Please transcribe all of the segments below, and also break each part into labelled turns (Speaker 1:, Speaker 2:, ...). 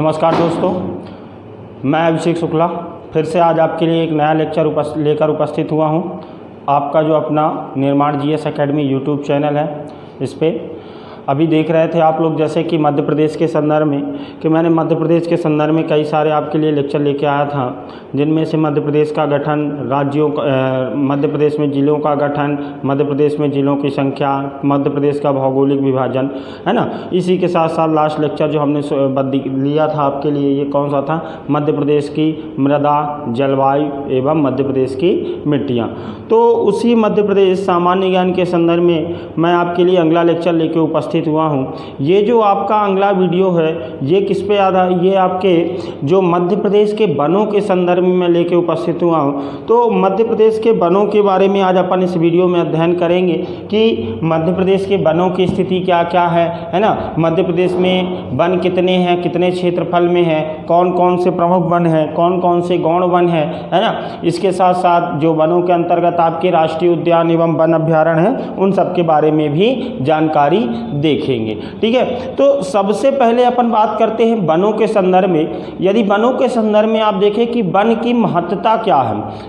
Speaker 1: नमस्कार दोस्तों, मैं अभिषेक शुक्ला फिर से आज आपके लिए एक नया लेक्चर लेकर उपस्थित हुआ हूं। आपका जो अपना निर्माण जीएस एकेडमी यूट्यूब चैनल है, इस पे अभी देख रहे थे आप लोग जैसे कि मध्य प्रदेश के संदर्भ में कि मैंने मध्य प्रदेश के संदर्भ में कई सारे आपके लिए लेक्चर लेके आया था, जिनमें से मध्य प्रदेश का गठन, राज्यों मध्य प्रदेश में ज़िलों का गठन, मध्य प्रदेश में ज़िलों की संख्या, मध्य प्रदेश का भौगोलिक विभाजन, है ना। इसी के साथ साथ लास्ट लेक्चर जो हमने लिया था आपके लिए, ये कौन सा था? मध्य प्रदेश की मृदा, जलवायु एवं मध्य प्रदेश की मिट्टियाँ। तो उसी मध्य प्रदेश सामान्य ज्ञान के संदर्भ में मैं आपके लिए अगला लेक्चर लेके उपस्थित हुआ हूँ। ये जो आपका अगला वीडियो है, ये किस पे आधार, ये आपके जो मध्य प्रदेश के वनों के संदर्भ में मैं लेके उपस्थित हुआ हूँ। तो मध्य प्रदेश के वनों के बारे में आज अपन इस वीडियो में अध्ययन करेंगे कि मध्य प्रदेश के वनों की स्थिति क्या क्या है ना। मध्य प्रदेश में वन कितने हैं, कितने क्षेत्रफल में है, कौन कौन से प्रमुख वन हैं, कौन कौन से गौण वन है ना। इसके साथ साथ जो वनों के अंतर्गत आपके राष्ट्रीय उद्यान एवं वन अभ्यारण्य हैं, उन सब के बारे में भी जानकारी देखेंगे। ठीक है, तो सबसे पहले अपन बात करते हैं वनों के संदर्भ में। यदि वनों के संदर्भ में आप देखें कि वन की महत्ता क्या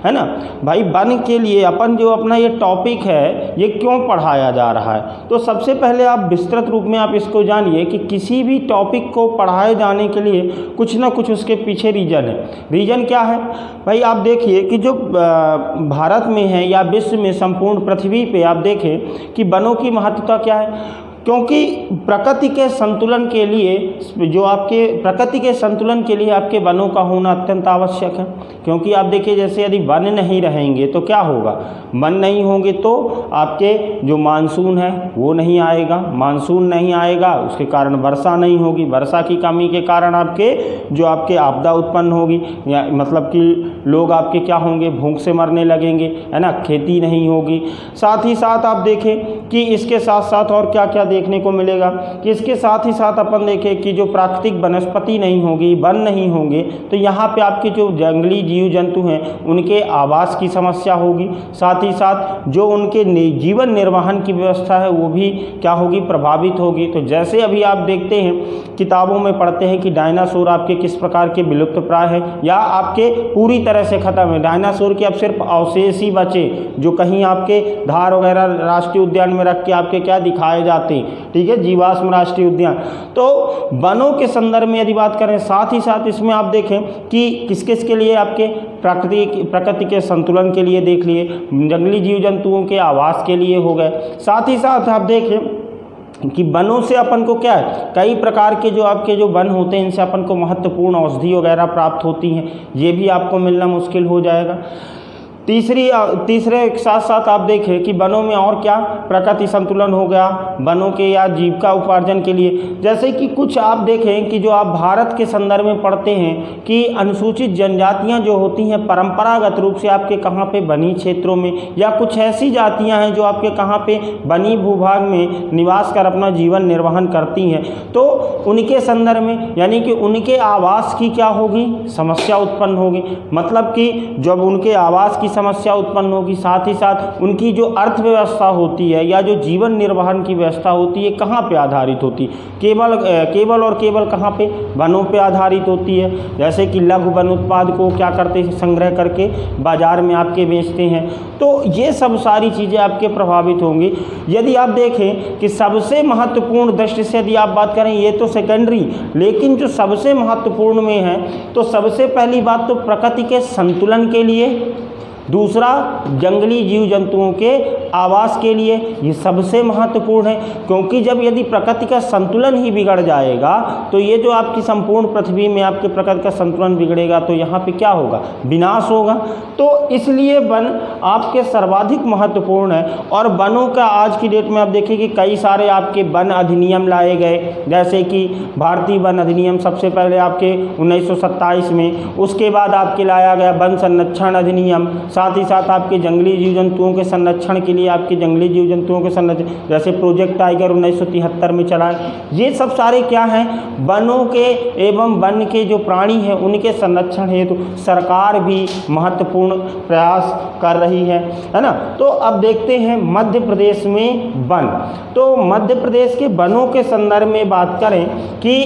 Speaker 1: है ना भाई। वन के लिए अपन जो अपना ये टॉपिक है, ये क्यों पढ़ाया जा रहा है, तो सबसे पहले आप विस्तृत रूप में आप इसको जानिए कि किसी भी टॉपिक को पढ़ाए जाने के लिए कुछ ना कुछ उसके पीछे रीजन है। रीजन क्या है भाई? आप देखिए कि जो भारत में है या विश्व में, संपूर्ण पृथ्वी पे आप देखें कि वनों की महत्ता क्या है। क्योंकि प्रकृति के संतुलन के लिए, जो आपके प्रकृति के संतुलन के लिए आपके वनों का होना अत्यंत आवश्यक है। क्योंकि आप देखिए जैसे यदि वन नहीं रहेंगे तो क्या होगा? वन नहीं होंगे तो आपके जो मानसून है वो नहीं आएगा, मानसून नहीं आएगा, उसके कारण वर्षा नहीं होगी, वर्षा की कमी के कारण आपके जो आपके आपदा उत्पन्न होगी, या मतलब कि लोग आपके क्या होंगे? भूख से मरने लगेंगे, है ना। खेती नहीं होगी। साथ ही साथ आप देखें कि इसके साथ साथ और क्या क्या देखने को मिलेगा कि इसके साथ ही साथ अपन देखें कि जो प्राकृतिक वनस्पति नहीं होगी, वन नहीं होंगे, तो यहाँ पे आपके जो जंगली जीव जंतु हैं उनके आवास की समस्या होगी। साथ ही साथ जो उनके जीवन निर्वहन की व्यवस्था है वो भी क्या होगी? प्रभावित होगी। तो जैसे अभी आप देखते हैं, किताबों में पढ़ते हैं कि डायनासोर आपके किस प्रकार के विलुप्त प्राय है या आपके पूरी तरह से खत्म है। डायनासोर के अब सिर्फ अवशेष ही बचे, जो कहीं आपके धार वगैरह राष्ट्रीय उद्यान में रख के आपके क्या दिखाए जाते हैं। ठीक है, जीवाश्म राष्ट्रीय उद्यान। तो वनों के संदर्भ में यदि बात करें, साथ ही साथ इसमें आप देखें कि किस किस के लिए आपके प्रकृति के संतुलन के लिए देख लिए, जंगली जीव जंतुओं के आवास के लिए हो गए। साथ ही साथ आप देखें कि वनों से अपन को क्या है, कई प्रकार के जो आपके जो वन होते हैं, इनसे अपन को महत्वपूर्ण औषधि वगैरह प्राप्त होती हैं, ये भी आपको मिलना मुश्किल हो जाएगा। तीसरे के साथ साथ आप देखें कि वनों में और क्या प्रकृति संतुलन हो गया वनों के या जीविका उपार्जन के लिए। जैसे कि कुछ आप देखें कि जो आप भारत के संदर्भ में पढ़ते हैं कि अनुसूचित जनजातियां जो होती हैं परंपरागत रूप से आपके कहाँ पे वनी क्षेत्रों में, या कुछ ऐसी जातियां हैं जो आपके कहाँ पे वनी भूभाग में निवास कर अपना जीवन निर्वहन करती हैं, तो उनके संदर्भ में यानी कि उनके आवास की क्या होगी? समस्या उत्पन्न होगी। मतलब कि जब उनके आवास की समस्या उत्पन्न होगी, साथ ही साथ उनकी जो अर्थव्यवस्था होती है या जो जीवन निर्वहन की व्यवस्था होती है, कहाँ पे आधारित होती है? केवल और केवल कहाँ पे? वनों पे आधारित होती है। जैसे कि लघु वन उत्पाद को क्या करते हैं? संग्रह करके बाजार में आपके बेचते हैं। तो ये सब सारी चीज़ें आपके प्रभावित होंगी। यदि आप देखें कि सबसे महत्वपूर्ण दृष्टि से यदि आप बात करें, ये तो सेकेंडरी, लेकिन जो सबसे महत्वपूर्ण में है, तो सबसे पहली बात तो प्रकृति के संतुलन के लिए, दूसरा जंगली जीव जंतुओं के आवास के लिए, ये सबसे महत्वपूर्ण है। क्योंकि जब यदि प्रकृति का संतुलन ही बिगड़ जाएगा, तो ये जो आपकी संपूर्ण पृथ्वी में आपके प्रकृति का संतुलन बिगड़ेगा, तो यहाँ पे क्या होगा? विनाश होगा। तो इसलिए वन आपके सर्वाधिक महत्वपूर्ण है। और वनों का आज की डेट में आप देखें कि कई सारे आपके वन अधिनियम लाए गए, जैसे कि भारतीय वन अधिनियम सबसे पहले आपके 1927 में, उसके बाद आपके लाया गया वन संरक्षण अधिनियम, साथ ही साथ आपके जंगली जीव जंतुओं के संरक्षण के लिए आपके जंगली जीव जंतुओं के संरक्षण, जैसे प्रोजेक्ट टाइगर 1973 में चला है। ये सब सारे क्या हैं? वनों के एवं वन के जो प्राणी हैं उनके संरक्षण हेतु सरकार भी महत्वपूर्ण प्रयास कर रही है ना। तो अब देखते हैं मध्य प्रदेश में वन। तो मध्य प्रदेश के वनों के संदर्भ में बात करें कि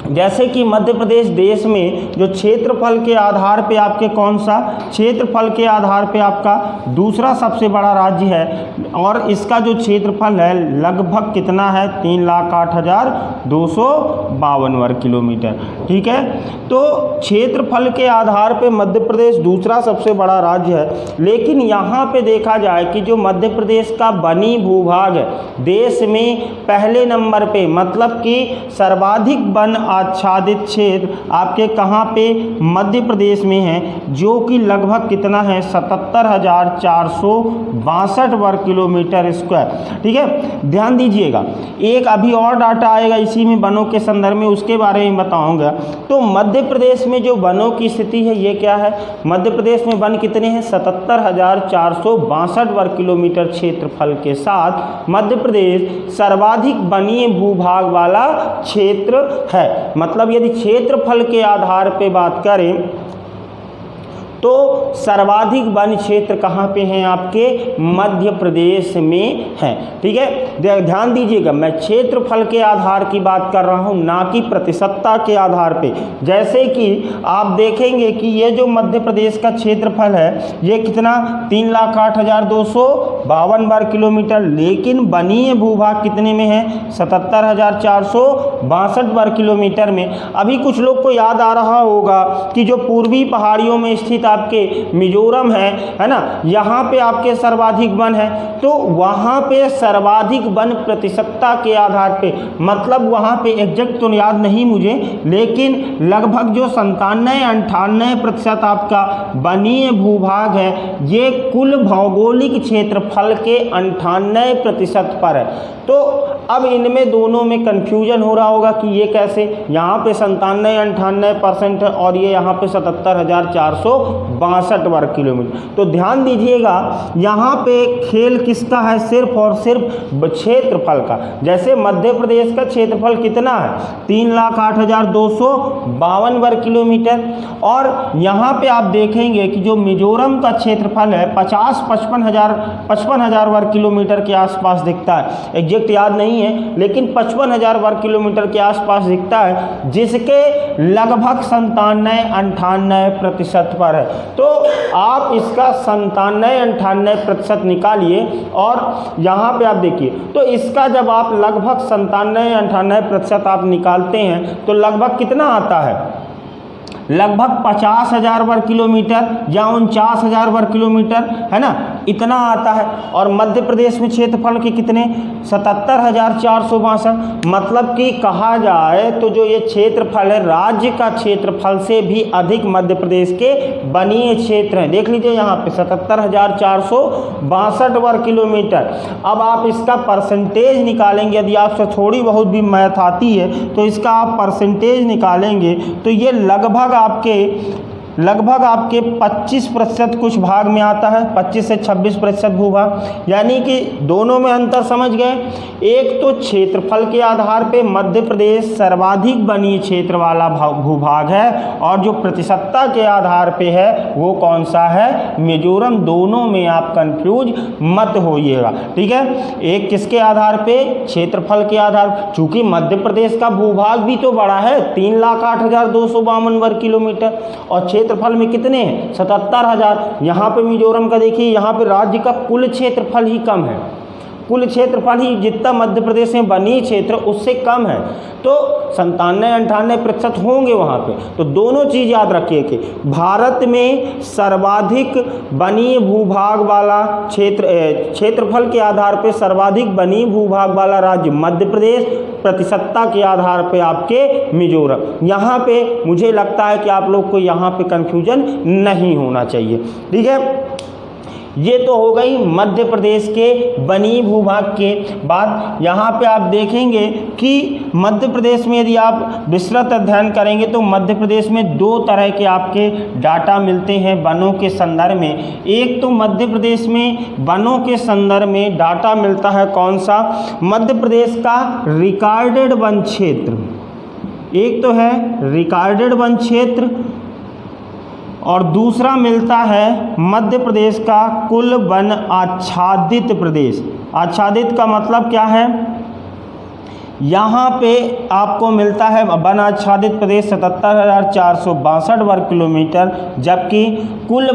Speaker 1: जैसे कि मध्य प्रदेश देश में जो क्षेत्रफल के आधार पे आपके कौन सा, क्षेत्रफल के आधार पे आपका दूसरा सबसे बड़ा राज्य है और इसका जो क्षेत्रफल है लगभग कितना है, 3,08,252 वर्ग किलोमीटर। ठीक है, तो क्षेत्रफल के आधार पे मध्य प्रदेश दूसरा सबसे बड़ा राज्य है। लेकिन यहाँ पे देखा जाए कि जो मध्य प्रदेश का वनी भूभाग है देश में पहले नंबर पे, मतलब कि सर्वाधिक वन आच्छादित क्षेत्र आपके कहाँ पे, मध्य प्रदेश में है, जो कि लगभग कितना है, 77,462 वर्ग किलोमीटर स्क्वायर। ठीक है, ध्यान दीजिएगा, एक अभी और डाटा आएगा इसी में वनों के संदर्भ में, उसके बारे में बताऊंगा। तो मध्य प्रदेश में जो वनों की स्थिति है ये क्या है, मध्य प्रदेश में वन कितने हैं, 77,462 वर्ग किलोमीटर क्षेत्रफल के साथ मध्य प्रदेश सर्वाधिक वनीय भूभाग वाला क्षेत्र है। मतलब यदि क्षेत्रफल के आधार पे बात करें तो सर्वाधिक वन क्षेत्र कहाँ पे हैं, आपके मध्य प्रदेश में है। ठीक है, ध्यान दीजिएगा, मैं क्षेत्रफल के आधार की बात कर रहा हूँ, ना कि प्रतिशतता के आधार पे। जैसे कि आप देखेंगे कि ये जो मध्य प्रदेश का क्षेत्रफल है ये कितना, 3,08,252 वर्ग किलोमीटर, लेकिन वनीय भूभाग कितने में है, 77,462 वर्ग किलोमीटर में। अभी कुछ लोग को याद आ रहा होगा कि जो पूर्वी पहाड़ियों में स्थित आपके मिजोरम है ना, यहाँ पे आपके सर्वाधिक वन है, तो वहाँ पे सर्वाधिक वन प्रतिशतता के आधार पे, मतलब वहाँ पे एग्जैक्ट तो याद नहीं मुझे, लेकिन लगभग जो 97-98% आपका वनीय भूभाग है ये कुल भौगोलिक क्षेत्रफल के 98% पर है। तो अब इनमें दोनों में कन्फ्यूजन हो रहा होगा कि ये कैसे, यहाँ पे 97-98% है और ये यहाँ पे 77,462 वर्ग किलोमीटर। तो ध्यान दीजिएगा, यहाँ पे खेल किसका है, सिर्फ और सिर्फ क्षेत्रफल का। जैसे मध्य प्रदेश का क्षेत्रफल कितना है, 3,08,252 वर्ग किलोमीटर, और यहाँ पे आप देखेंगे कि जो मिजोरम का क्षेत्रफल है 55,000 वर्ग किलोमीटर के आसपास दिखता है, एग्जैक्ट याद नहीं है लेकिन 55,000 वर्ग किलोमीटर के आसपास दिखता है, जिसके लगभग 97-98% पर है। तो आप इसका 97-98% निकालिए और यहाँ पे आप देखिए, तो इसका जब आप लगभग 97-98% आप निकालते हैं तो लगभग कितना आता है, लगभग 50,000 वर्ग किलोमीटर या 49,000 वर्ग किलोमीटर, है ना, इतना आता है। और मध्य प्रदेश में क्षेत्रफल के कितने, 77,462। मतलब कि कहा जाए तो जो ये क्षेत्रफल है राज्य का क्षेत्रफल से भी अधिक मध्य प्रदेश के वनीय क्षेत्र हैं। देख लीजिए यहाँ पे 77,462 वर्ग किलोमीटर। अब आप इसका परसेंटेज निकालेंगे, यदि आपसे थोड़ी बहुत भी मैथ आती है तो इसका आप परसेंटेज निकालेंगे तो ये लगभग आपके 25% कुछ भाग में आता है, 25 से 26% भूभाग। यानी कि दोनों में अंतर समझ गए। एक तो क्षेत्रफल के आधार पे मध्य प्रदेश सर्वाधिक वनीय क्षेत्र वाला भूभाग है, और जो प्रतिशतता के आधार पे है वो कौन सा है, मिजोरम। दोनों में आप कंफ्यूज मत होइएगा, ठीक है। एक किसके आधार पे, क्षेत्रफल के आधार, चूंकि मध्य प्रदेश का भूभाग भी तो बड़ा है, 3,08,252 वर्ग किलोमीटर, और क्षेत्रफल में कितने हैं, 77,000। यहाँ पे मिजोरम का देखिए, यहाँ पे राज्य का कुल क्षेत्रफल ही कम है, कुल क्षेत्रफल ही जितना मध्य प्रदेश में वनीय क्षेत्र उससे कम है, तो 97-98% होंगे वहाँ पे। तो दोनों चीज़ याद रखिए कि भारत में सर्वाधिक वनीय भूभाग वाला क्षेत्रफल के आधार पे सर्वाधिक वनीय भूभाग वाला राज्य मध्य प्रदेश, प्रतिशतता के आधार पे आपके मिजोरम। यहाँ पे मुझे लगता है कि आप लोग को यहाँ पे कन्फ्यूजन नहीं होना चाहिए, ठीक है। ये तो हो गई मध्य प्रदेश के वनीय भूभाग के बाद। यहाँ पे आप देखेंगे कि मध्य प्रदेश में यदि आप विस्तृत अध्ययन करेंगे तो मध्य प्रदेश में दो तरह के आपके डाटा मिलते हैं वनों के संदर्भ में। एक तो मध्य प्रदेश में वनों के संदर्भ में डाटा मिलता है कौन सा, मध्य प्रदेश का रिकॉर्डेड वन क्षेत्र, एक तो है रिकॉर्डेड वन क्षेत्र और दूसरा मिलता है मध्य प्रदेश का कुल वन आच्छादित प्रदेश। आच्छादित का मतलब क्या है, यहाँ पे आपको मिलता है वन आच्छादित प्रदेश 77,462 वर्ग किलोमीटर, जबकि कुल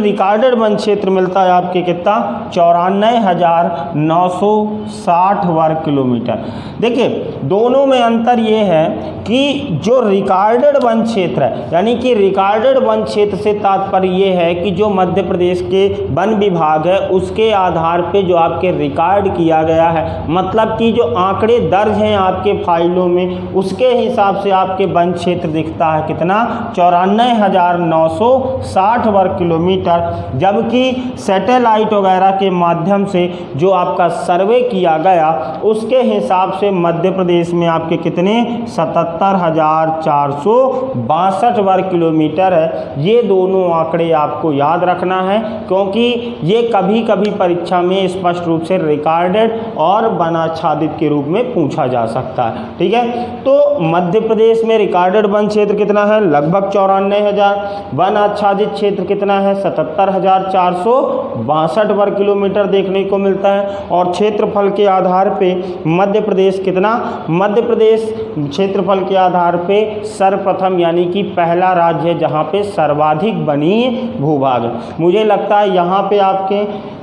Speaker 1: रिकॉर्डेड वन क्षेत्र मिलता है आपके कितना 94,960 वर्ग किलोमीटर। देखिए दोनों में अंतर ये है कि जो रिकॉर्डेड वन क्षेत्र है, यानी कि रिकॉर्डेड वन क्षेत्र से तात्पर्य ये है कि जो मध्य प्रदेश के वन विभाग है उसके आधार पे जो आपके रिकॉर्ड किया गया है, मतलब कि जो आंकड़े दर्ज हैं आपके फाइलों में उसके हिसाब से आपके वन क्षेत्र दिखता है कितना 94,960 वर्ग किलोमीटर, जबकि सैटेलाइट वगैरह के माध्यम से जो आपका सर्वे किया गया उसके हिसाब से मध्य प्रदेश में आपके कितने 77,462 वर्ग किलोमीटर है। ये दोनों आंकड़े आपको याद रखना है, क्योंकि ये कभी कभी परीक्षा में स्पष्ट रूप से रिकॉर्डेड और वन आच्छादित के रूप में पूछा जा सकता है। ठीक है, तो मध्य प्रदेश में रिकॉर्डेड वन क्षेत्र कितना है लगभग 94,000, वन आच्छादित क्षेत्र कितना है 77,462 वर्ग किलोमीटर देखने को मिलता है। और क्षेत्रफल के आधार पे मध्य प्रदेश कितना, मध्य प्रदेश क्षेत्रफल के आधार पे सर्वप्रथम यानी कि पहला राज्य है जहाँ पे सर्वाधिक वनीय भूभाग है। मुझे लगता है यहाँ पे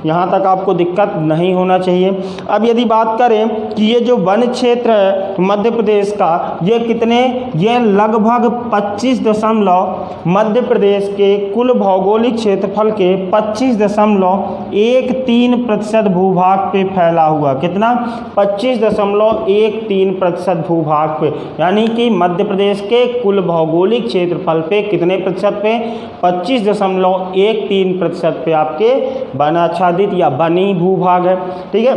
Speaker 1: यहाँ तक आपको दिक्कत नहीं होना चाहिए। अब यदि बात करें कि ये जो वन क्षेत्र है मध्य प्रदेश का ये कितने, ये लगभग 25 मध्य प्रदेश के कुल भौगोलिक क्षेत्रफल के 25.13% भूभाग पे फैला हुआ, कितना 25.13% भूभाग पे, यानी कि मध्य प्रदेश के कुल भौगोलिक क्षेत्रफल पे कितने प्रतिशत पे 25.13% पे आपके वन आच्छादित या वनी भूभाग है। ठीक है,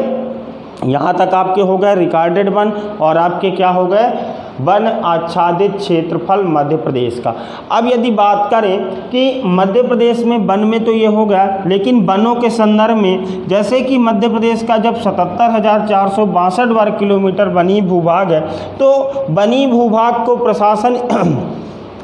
Speaker 1: यहाँ तक आपके हो गए रिकॉर्डेड वन और आपके क्या हो गए वन आच्छादित क्षेत्रफल मध्य प्रदेश का। अब यदि बात करें कि मध्य प्रदेश में वन में तो ये हो गया, लेकिन वनों के संदर्भ में जैसे कि मध्य प्रदेश का जब 77,462 वर्ग किलोमीटर वनी भूभाग है, तो वनी भूभाग को प्रशासन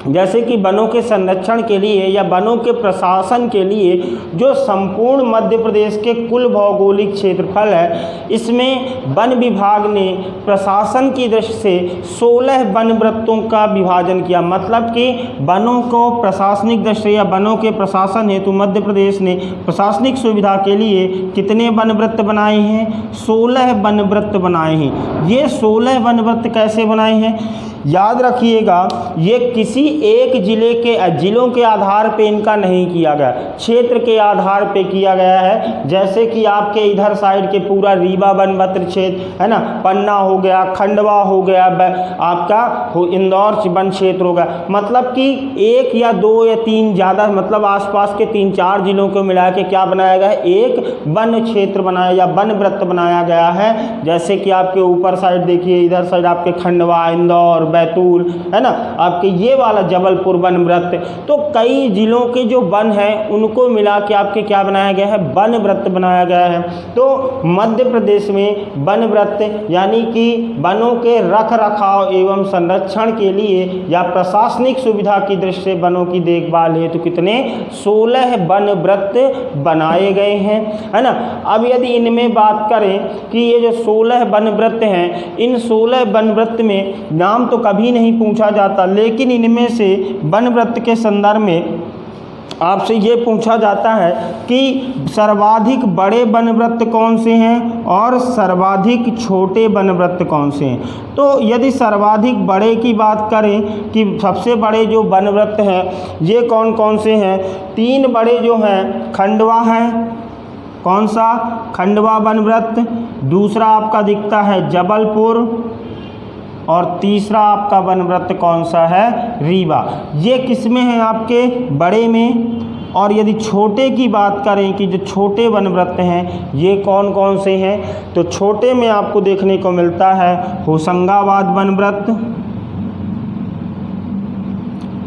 Speaker 1: जैसे कि वनों के संरक्षण के लिए या वनों के प्रशासन के लिए जो संपूर्ण मध्य प्रदेश के कुल भौगोलिक क्षेत्रफल है, इसमें वन विभाग ने प्रशासन की दृष्टि से 16 वन वृत्तों का विभाजन किया। मतलब कि वनों को प्रशासनिक दृष्टि या वनों के प्रशासन हेतु मध्य प्रदेश ने प्रशासनिक सुविधा के लिए कितने वन वृत्त बनाए हैं, 16 वन वृत्त बनाए हैं। ये 16 वन वृत्त कैसे बनाए हैं याद रखिएगा, ये किसी एक जिलों के आधार पे इनका नहीं किया गया, क्षेत्र के आधार पे किया गया है। जैसे कि आपके इधर साइड के पूरा रीवा वनवृत्त क्षेत्र है ना, पन्ना हो गया, खंडवा हो गया, आपका इंदौर वन क्षेत्र हो गया, मतलब कि एक या दो या तीन ज़्यादा मतलब आसपास के 3-4 जिलों को मिला के क्या बनाया गया है, एक वन क्षेत्र बनाया या वन वृत्त बनाया गया है। जैसे कि आपके ऊपर साइड देखिए, इधर साइड आपके खंडवा, इंदौर, बैतूल है ना, आपके ये वाला जबलपुर वन वृत्त, तो कई जिलों के जो वन हैं उनको मिला के आपके क्या बनाया गया है, वन वृत्त बनाया गया है। तो मध्य प्रदेश में वन वृत्त यानी कि वनों के रख रखाव एवं संरक्षण के लिए या प्रशासनिक सुविधा की दृष्टि से वनों की देखभाल हेतु कितने 16 वन वृत्त बनाए गए हैं, है ना। अब यदि इनमें बात करें कि ये जो 16 वन वृत्त हैं, इन 16 वन वृत्त में नाम तो कभी नहीं पूछा जाता, लेकिन इनमें से वन वृत्त के संदर्भ में आपसे ये पूछा जाता है कि सर्वाधिक बड़े वन वृत्त कौन से हैं और सर्वाधिक छोटे वन वृत्त कौन से हैं। तो यदि सर्वाधिक बड़े की बात करें कि सबसे बड़े जो वन वृत्त हैं ये कौन कौन से हैं, 3 बड़े जो हैं खंडवा है, कौन सा खंडवा वन वृत्त, दूसरा आपका दिखता है जबलपुर और तीसरा आपका वन वृत्त कौन सा है, रीवा। ये किसमें हैं आपके बड़े में। और यदि छोटे की बात करें कि जो छोटे वन वृत्त हैं ये कौन कौन से हैं, तो छोटे में आपको देखने को मिलता है होशंगाबाद वन वृत्त,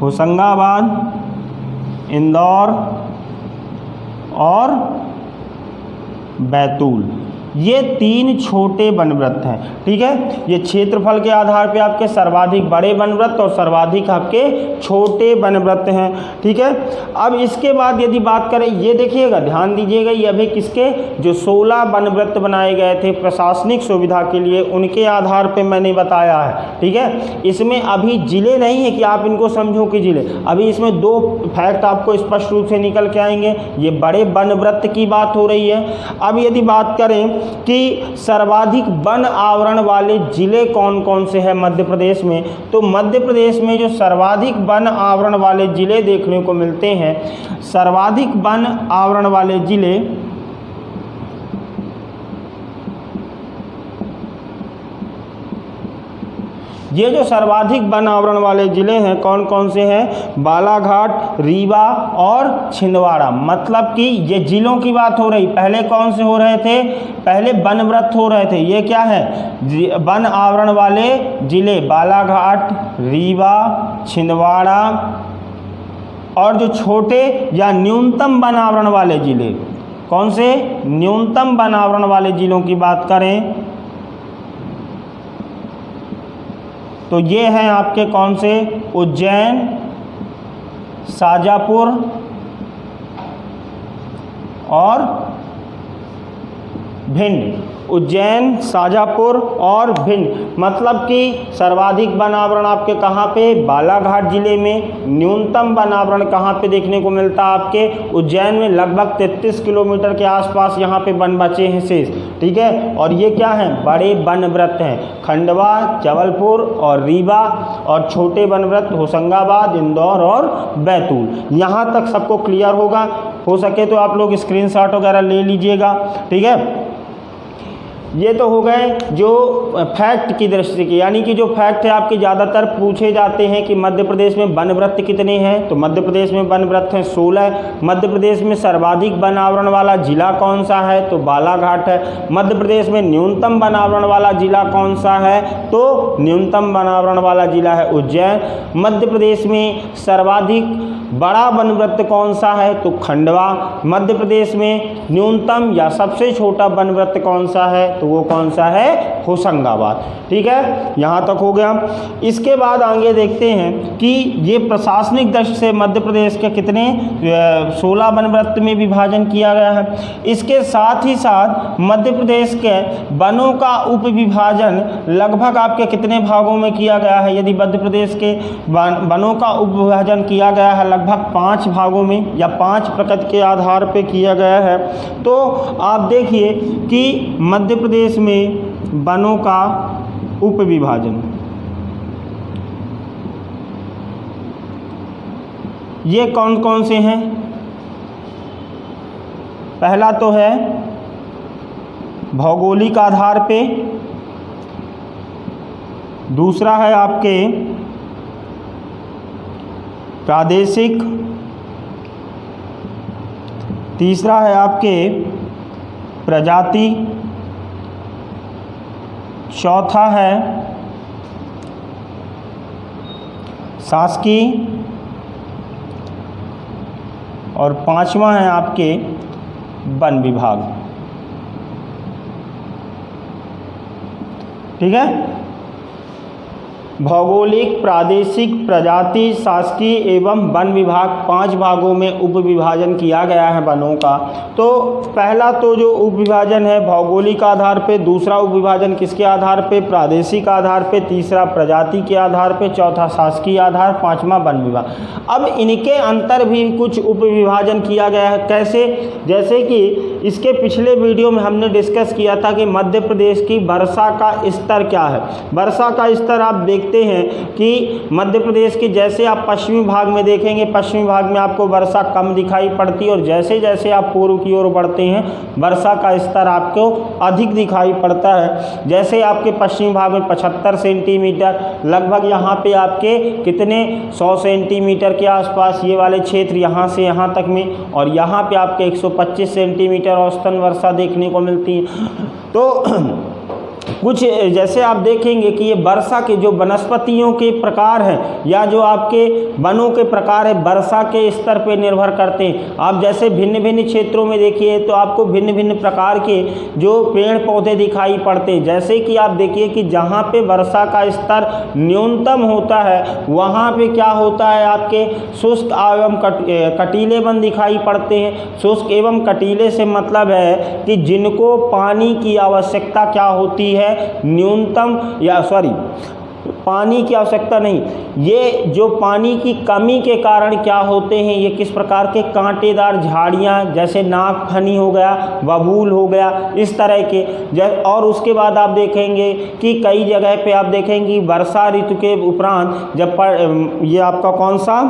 Speaker 1: होशंगाबाद, इंदौर और बैतूल। ये 3 छोटे वनवृत्त हैं। ठीक है, ये क्षेत्रफल के आधार पे आपके सर्वाधिक बड़े वनवृत्त और सर्वाधिक आपके छोटे वनवृत्त हैं। ठीक है, अब इसके बाद यदि बात करें, ये देखिएगा, ध्यान दीजिएगा, ये अभी किसके जो 16 वनवृत्त बनाए गए थे प्रशासनिक सुविधा के लिए, उनके आधार पे मैंने बताया है। ठीक है, इसमें अभी जिले नहीं है कि आप इनको समझो कि जिले, अभी इसमें 2 फैक्ट आपको स्पष्ट रूप से निकल के आएंगे। ये बड़े वनवृत्त की बात हो रही है। अब यदि बात करें कि सर्वाधिक वन आवरण वाले जिले कौन कौन से हैं मध्य प्रदेश में, तो मध्य प्रदेश में जो सर्वाधिक वन आवरण वाले जिले देखने को मिलते हैं, सर्वाधिक वन आवरण वाले जिले ये जो सर्वाधिक वन आवरण वाले ज़िले हैं कौन कौन से हैं, बालाघाट, रीवा और छिंदवाड़ा। मतलब कि ये जिलों की बात हो रही, पहले कौन से हो रहे थे, पहले वनवृत्त हो रहे थे। ये क्या है, वन आवरण वाले ज़िले, बालाघाट, रीवा, छिंदवाड़ा, और जो छोटे या न्यूनतम वन आवरण वाले ज़िले, कौन से, न्यूनतम वन आवरण वाले ज़िलों की बात करें तो ये हैं आपके कौन से, उज्जैन, शाजापुर और भिंड। उज्जैन, शाजापुर और भिंड। मतलब कि सर्वाधिक वन आवरण आपके कहाँ पे, बालाघाट जिले में। न्यूनतम वन आवरण कहाँ पे देखने को मिलता है आपके, उज्जैन में। लगभग 33 किलोमीटर के आसपास यहाँ पे वन बचे हैं शेष। ठीक है, और ये क्या हैं, बड़े वनवृत्त हैं, खंडवा, जबलपुर और रीवा, और छोटे वनवृत्त होशंगाबाद, इंदौर और बैतूल। यहाँ तक सबको क्लियर होगा। हो सके तो आप लोग स्क्रीनशॉट वगैरह ले लीजिएगा। ठीक है, ये तो हो गए जो फैक्ट की दृष्टि की, यानी कि जो फैक्ट है आपके ज़्यादातर पूछे जाते हैं कि मध्य प्रदेश में वनवृत्त कितने हैं, तो मध्य प्रदेश में वनवृत्त हैं 16। मध्य प्रदेश में सर्वाधिक वन आवरण वाला जिला कौन सा है, तो बालाघाट है। मध्य प्रदेश में न्यूनतम वन आवरण वाला जिला कौन सा है, तो न्यूनतम वन आवरण वाला जिला है उज्जैन। मध्य प्रदेश में सर्वाधिक बड़ा वनवृत्त कौन सा है, तो खंडवा। मध्य प्रदेश में न्यूनतम या सबसे छोटा वनवृत्त कौन सा है, तो वो कौन सा है, होशंगाबाद। ठीक है, यहाँ तक हो गया। इसके बाद आगे देखते हैं कि ये प्रशासनिक दृष्टि से मध्य प्रदेश के कितने 16 वनवृत्त में विभाजन किया गया है। इसके साथ ही साथ मध्य प्रदेश के वनों का उप विभाजन लगभग आपके कितने भागों में किया गया है, यदि मध्य प्रदेश के वनों का उप विभाजन किया गया है लगभग 5 भागों में या 5 प्रकृति के आधार पर किया गया है। तो आप देखिए कि मध्य प्रदेश में वनों का उप विभाजन, ये कौन कौन से हैं, पहला तो है भौगोलिक आधार पे, दूसरा है आपके प्रादेशिक, तीसरा है आपके प्रजाति, चौथा है शासकीय और 5वां है आपके वन विभाग। ठीक है, भौगोलिक, प्रादेशिक, प्रजाति, शासकीय एवं वन विभाग 5 भागों में उप विभाजन किया गया है वनों का। तो पहला तो जो उप विभाजन है भौगोलिक आधार पे, दूसरा उप विभाजन किसके आधार पे, प्रादेशिक आधार पे, तीसरा प्रजाति के आधार पे, चौथा शासकीय आधार, 5वां वन विभाग। अब इनके अंतर भी कुछ उप विभाजन किया गया है। कैसे, जैसे कि इसके पिछले वीडियो में हमने डिस्कस किया था कि मध्य प्रदेश की वर्षा का स्तर क्या है। वर्षा का स्तर आप देखते हैं कि मध्य प्रदेश के, जैसे आप पश्चिमी भाग में देखेंगे, पश्चिमी भाग में आपको वर्षा कम दिखाई पड़ती है, और जैसे जैसे आप पूर्व की ओर बढ़ते हैं वर्षा का स्तर आपको अधिक दिखाई पड़ता है। जैसे आपके पश्चिमी भाग में 75 सेंटीमीटर, लगभग यहाँ पे आपके कितने 100 सेंटीमीटर के आसपास ये वाले क्षेत्र यहाँ से यहाँ तक में, और यहाँ पे आपके 125 सेंटीमीटर औसतन वर्षा देखने को मिलती है। तो कुछ जैसे आप देखेंगे कि ये वर्षा के जो वनस्पतियों के प्रकार हैं या जो आपके वनों के प्रकार है वर्षा के स्तर पे निर्भर करते हैं। आप जैसे भिन्न भिन्न क्षेत्रों में देखिए तो आपको भिन्न भिन्न प्रकार के जो पेड़ पौधे दिखाई पड़ते हैं। जैसे कि आप देखिए कि जहाँ पे वर्षा का स्तर न्यूनतम होता है वहाँ पे क्या होता है, आपके शुष्क एवं कटीले वन दिखाई पड़ते हैं। शुष्क एवं कटीले से मतलब है कि जिनको पानी की आवश्यकता क्या होती है, न्यूनतम या पानी की आवश्यकता नहीं, ये जो पानी की कमी के कारण क्या होते हैं, ये किस प्रकार के कांटेदार झाड़ियाँ जैसे नागफनी हो गया, बबूल हो गया, इस तरह के। और उसके बाद आप देखेंगे कि कई जगह पे आप देखेंगे वर्षा ऋतु के उपरांत जब ये आपका कौन सा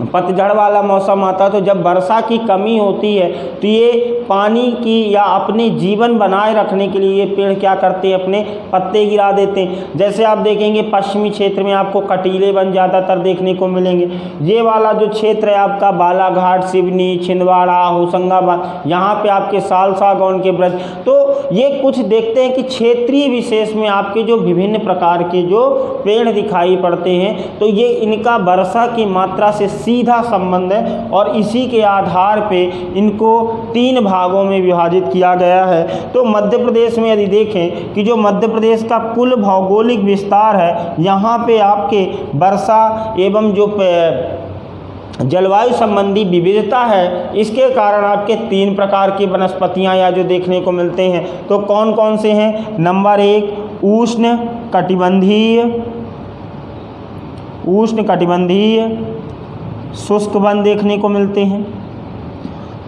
Speaker 1: पतझड़ वाला मौसम आता है, तो जब वर्षा की कमी होती है तो ये पानी की या अपने जीवन बनाए रखने के लिए ये पेड़ क्या करते हैं, अपने पत्ते गिरा देते हैं। जैसे आप देखेंगे पश्चिमी क्षेत्र में आपको कटीले वन ज़्यादातर देखने को मिलेंगे। ये वाला जो क्षेत्र है आपका बालाघाट, सिवनी, छिंदवाड़ा, होशंगाबाद, यहाँ पे आपके साल सागौन के वृक्ष, तो ये कुछ देखते हैं कि क्षेत्रीय विशेष में आपके जो विभिन्न प्रकार के जो पेड़ दिखाई पड़ते हैं, तो ये इनका वर्षा की मात्रा से सीधा संबंध है और इसी के आधार पे इनको 3 भागों में विभाजित किया गया है। तो मध्य प्रदेश में यदि देखें कि जो मध्य प्रदेश का कुल भौगोलिक विस्तार है, यहाँ पे आपके वर्षा एवं जो जलवायु संबंधी विविधता है, इसके कारण आपके 3 प्रकार की वनस्पतियाँ या जो देखने को मिलते हैं। तो कौन कौन से हैं? नंबर 1 उष्ण कटिबंधीय शुष्क वन देखने को मिलते हैं।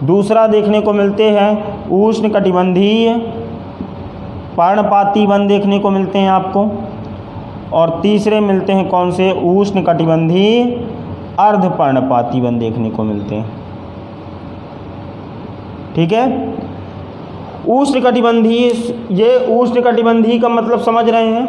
Speaker 1: दूसरा देखने को मिलते हैं उष्ण कटिबंधीय पर्णपाती वन देखने को मिलते हैं आपको। और तीसरे मिलते हैं कौन से? उष्ण कटिबंधीय अर्ध पर्णपाती वन देखने को मिलते हैं। ठीक है, उष्ण कटिबंधीय, ये उष्ण कटिबंधीय का मतलब समझ रहे हैं?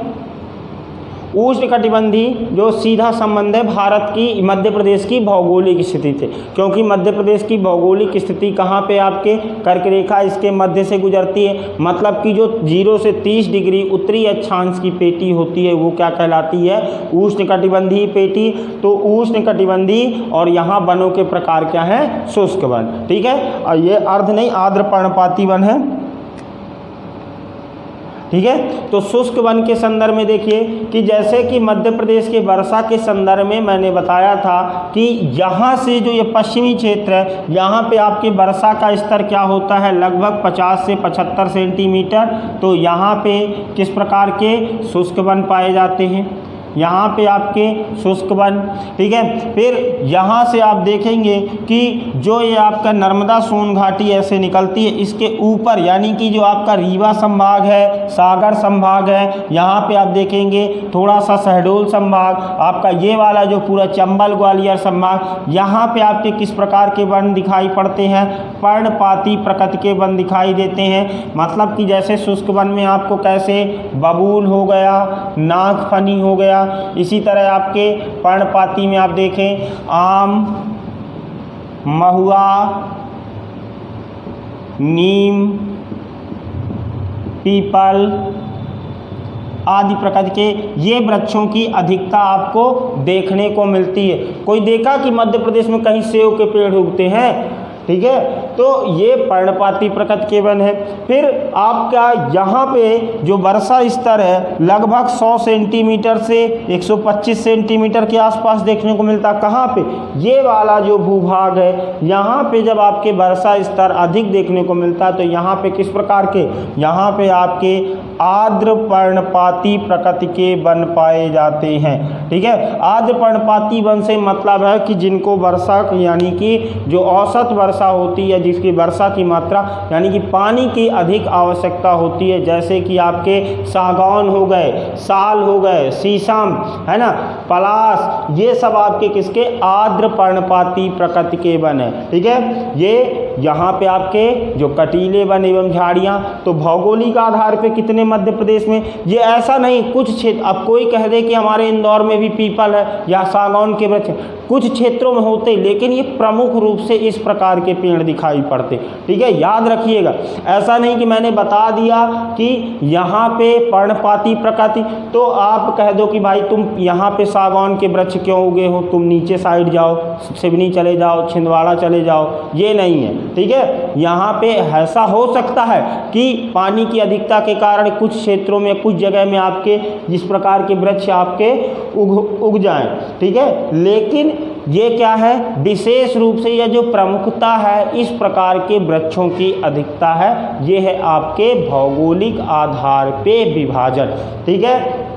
Speaker 1: उष्ण कटिबंधीय जो सीधा संबंध है भारत की मध्य प्रदेश की भौगोलिक स्थिति से, क्योंकि मध्य प्रदेश की भौगोलिक स्थिति कहाँ पे आपके कर्क रेखा इसके मध्य से गुजरती है। मतलब कि जो 0 से 30 डिग्री उत्तरी अक्षांश की पेटी होती है वो क्या कहलाती है? उष्ण कटिबंधीय पेटी। तो उष्ण कटिबंधीय और यहाँ वनों के प्रकार क्या हैं? शुष्क वन। ठीक है, और ये अर्ध नहीं आर्द्र पर्णपाती वन है। ठीक है, तो शुष्क वन के संदर्भ में देखिए कि जैसे कि मध्य प्रदेश के वर्षा के संदर्भ में मैंने बताया था कि यहाँ से जो ये पश्चिमी क्षेत्र है, यहाँ पे आपके वर्षा का स्तर क्या होता है? लगभग 50 से 75 सेंटीमीटर। तो यहाँ पे किस प्रकार के शुष्क वन पाए जाते हैं? यहाँ पे आपके शुष्क वन। ठीक है, फिर यहाँ से आप देखेंगे कि जो ये आपका नर्मदा सोन घाटी ऐसे निकलती है, इसके ऊपर यानी कि जो आपका रीवा संभाग है, सागर संभाग है, यहाँ पे आप देखेंगे थोड़ा सा शहडोल संभाग, आपका ये वाला जो पूरा चंबल ग्वालियर संभाग, यहाँ पे आपके किस प्रकार के वन दिखाई पड़ते हैं? पर्णपाती प्रकृति के वन दिखाई देते हैं। मतलब कि जैसे शुष्क वन में आपको कैसे बबूल हो गया, नागफनी हो गया, इसी तरह आपके पर्णपाती में आप देखें आम, महुआ, नीम, पीपल आदि प्रकार के ये वृक्षों की अधिकता आपको देखने को मिलती है। कोई देखा कि मध्य प्रदेश में कहीं सेब के पेड़ उगते हैं? ठीक है, तो ये पर्णपाती प्रकृति के वन है। फिर आपका यहाँ पे जो वर्षा स्तर है लगभग 100 सेंटीमीटर से 125 सेंटीमीटर के आसपास देखने को मिलता है। कहाँ पे? ये वाला जो भूभाग है, यहाँ पे जब आपके वर्षा स्तर अधिक देखने को मिलता है तो यहाँ पे किस प्रकार के? यहाँ पे आपके आर्द्र पर्णपाती प्रकृति के वन पाए जाते हैं। ठीक है, आर्द्र पर्णपाती वन से मतलब है कि जिनको वर्षा यानी कि जो औसत वर्षा होती है, जिसकी वर्षा की मात्रा यानी कि पानी की अधिक आवश्यकता होती है, जैसे कि आपके सागौन हो गए, साल हो गए, शीशम है ना, पलाश, ये सब आपके किसके? आर्द्र पर्णपाती प्रकृति के वन है। ठीक है, ये यहाँ पे आपके जो कटीले वन एवं झाड़ियाँ, तो भौगोलिक आधार पे कितने मध्य प्रदेश में, ये ऐसा नहीं कुछ क्षेत्र, अब कोई कह दे कि हमारे इंदौर में भी पीपल है या सागौन के वृक्ष, कुछ क्षेत्रों में होते, लेकिन ये प्रमुख रूप से इस प्रकार के पेड़ दिखाई पड़ते। ठीक है, याद रखिएगा, ऐसा नहीं कि मैंने बता दिया कि यहाँ पे पर्णपाती प्रकृति, तो आप कह दो कि भाई तुम यहाँ पे सागौन के वृक्ष क्यों उगे हो, तुम नीचे साइड जाओ, सिवनी चले जाओ, छिंदवाड़ा चले जाओ, ये नहीं है। ठीक है, यहाँ पे ऐसा हो सकता है कि पानी की अधिकता के कारण कुछ क्षेत्रों में, कुछ जगह में आपके जिस प्रकार के वृक्ष आपके उग जाएं। ठीक है, लेकिन ये क्या है, विशेष रूप से यह जो प्रमुखता है इस प्रकार के वृक्षों की अधिकता है, ये है आपके भौगोलिक आधार पे विभाजन। ठीक है,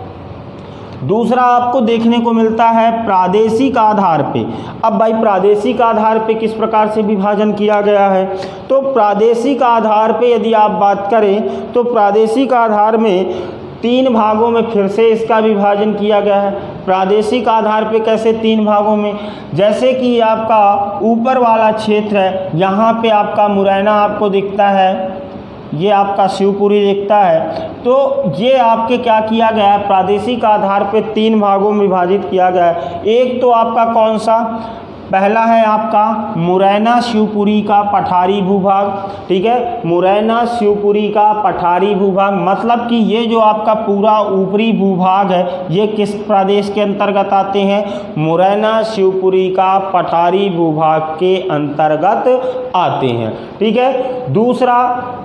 Speaker 1: दूसरा आपको देखने को मिलता है प्रादेशिक आधार पे। अब भाई प्रादेशिक आधार पे किस प्रकार से विभाजन किया गया है, तो प्रादेशिक आधार पे यदि आप बात करें तो प्रादेशिक आधार में 3 भागों में फिर से इसका विभाजन किया गया है। प्रादेशिक आधार पे कैसे 3 भागों में, जैसे कि आपका ऊपर वाला क्षेत्र है, यहाँ पे आपका मुरैना आपको दिखता है, ये आपका शिवपुरी दिखता है, तो ये आपके क्या किया गया है, प्रादेशिक आधार पे 3 भागों में विभाजित किया गया है। एक तो आपका कौन सा, पहला है आपका मुरैना शिवपुरी का पठारी भूभाग। ठीक है, मुरैना शिवपुरी का पठारी भूभाग, मतलब कि ये जो आपका पूरा ऊपरी भूभाग है ये किस प्रदेश के अंतर्गत आते हैं, मुरैना शिवपुरी का पठारी भूभाग के अंतर्गत आते हैं। ठीक है, दूसरा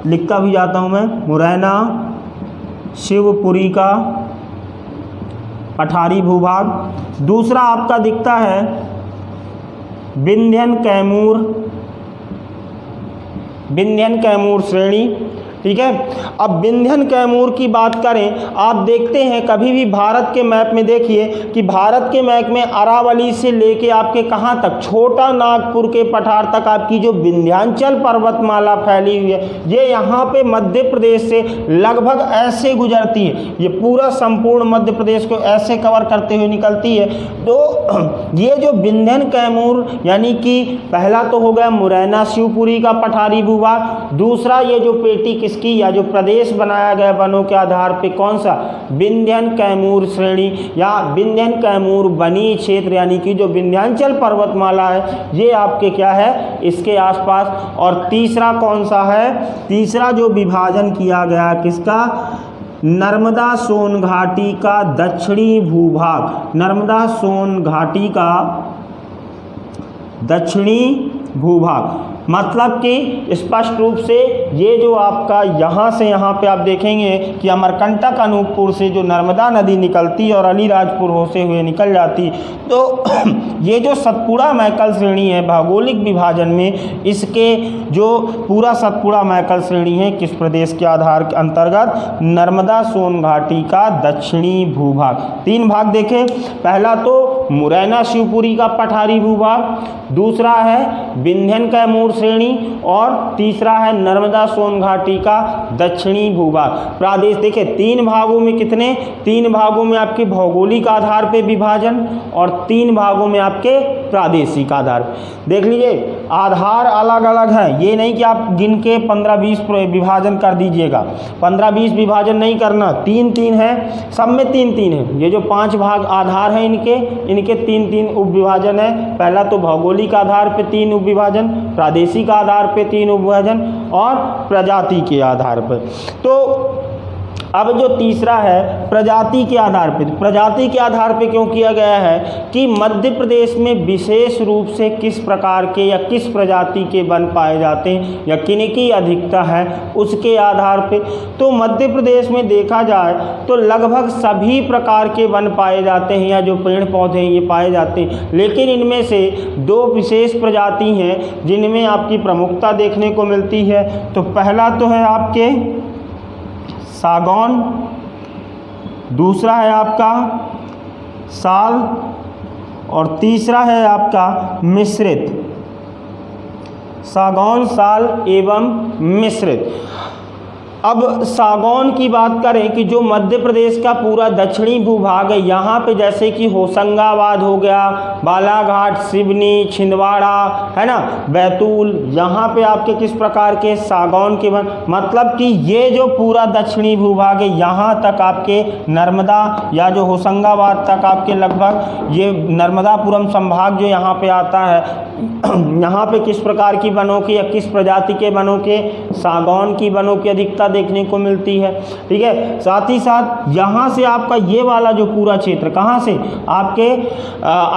Speaker 1: लिखता भी जाता हूँ मैं, मुरैना शिवपुरी का पठारी भूभाग। दूसरा आपका दिखता है विंध्यन कैमूर श्रेणी। ठीक है, अब विंध्यन कैमूर की बात करें, आप देखते हैं कभी भी भारत के मैप में देखिए कि भारत के मैप में अरावली से लेके आपके कहाँ तक, छोटा नागपुर के पठार तक आपकी जो विंध्याचल पर्वतमाला फैली हुई है, ये यहाँ पे मध्य प्रदेश से लगभग ऐसे गुजरती है, ये पूरा संपूर्ण मध्य प्रदेश को ऐसे कवर करते हुए निकलती है। तो ये जो विंध्यन कैमूर यानी कि पहला तो हो गया मुरैना शिवपुरी का पठारी भूभाग, दूसरा ये जो पेटी किसकी या जो प्रदेश बनाया गया वनों के आधार पे, कौन सा, विंध्यन कैमूर श्रेणी या विंध्यन कैमूर वनीय क्षेत्र, यानी कि जो विंध्याचल पर्वतमाला है ये आपके क्या है, इसके आसपास। और तीसरा कौन सा है, तीसरा जो विभाजन किया गया किसका, नर्मदा सोन घाटी का दक्षिणी भूभाग, नर्मदा सोन घाटी का दक्षिणी भूभाग, मतलब कि स्पष्ट रूप से ये जो आपका यहाँ से यहाँ पे आप देखेंगे कि अमरकंटक अनूपपुर से जो नर्मदा नदी निकलती और अलीराजपुर होते हुए निकल जाती, तो ये जो सतपुड़ा मैकल श्रेणी है भौगोलिक विभाजन में, इसके जो पूरा सतपुड़ा मैकल श्रेणी है किस प्रदेश के आधार के अंतर्गत, नर्मदा सोन घाटी का दक्षिणी भूभाग। 3 भाग देखें, पहला तो मुरैना शिवपुरी का पठारी भूभाग, दूसरा है विंध्यन कैमूर श्रेणी और तीसरा है नर्मदा सोन घाटी का दक्षिणी भूभाग। प्रादेश देखें 3 भागों में कितने, 3 भागों में आपके भौगोलिक आधार पे विभाजन और 3 भागों में आपके प्रादेशिक आधार। देख लीजिए आधार अलग अलग हैं, ये नहीं कि आप गिन के 15-20 विभाजन कर दीजिएगा, 15-20 विभाजन नहीं करना, 3-3 है, सब में 3-3 है। ये जो 5 भाग आधार हैं इनके 3-3 उप विभाजन है। पहला तो भौगोलिक आधार पे 3 उप विभाजन, प्रादेशिक आधार पे 3 उप विभाजन और प्रजाति के आधार पर। तो अब जो तीसरा है प्रजाति के आधार पे, प्रजाति के आधार पे क्यों किया गया है कि मध्य प्रदेश में विशेष रूप से किस प्रकार के या किस प्रजाति के वन पाए जाते हैं या किनकी अधिकता है उसके आधार पे। तो मध्य प्रदेश में देखा जाए तो लगभग सभी प्रकार के वन पाए जाते हैं या जो पेड़ पौधे हैं ये पाए जाते हैं, लेकिन इनमें से 2 विशेष प्रजाति हैं जिनमें आपकी प्रमुखता देखने को मिलती है। तो पहला तो है आपके सागौन, दूसरा है आपका साल और तीसरा है आपका मिश्रित, सागौन, साल एवं मिश्रित। अब सागौन की बात करें कि जो मध्य प्रदेश का पूरा दक्षिणी भूभाग है, यहाँ पे जैसे कि होशंगाबाद हो गया, बालाघाट, सिवनी, छिंदवाड़ा, है ना, बैतूल, यहाँ पे आपके किस प्रकार के सागौन के वन, मतलब कि ये जो पूरा दक्षिणी भूभाग है यहाँ तक आपके नर्मदा या जो होशंगाबाद तक आपके लगभग ये नर्मदापुरम संभाग जो यहाँ पे आता है, यहाँ पे किस प्रकार की वनों की या किस प्रजाति के वनों के, सागौन की वनों की अधिकता देखने को मिलती है। ठीक है, साथ ही साथ यहाँ से आपका ये वाला जो पूरा क्षेत्र, कहाँ से आपके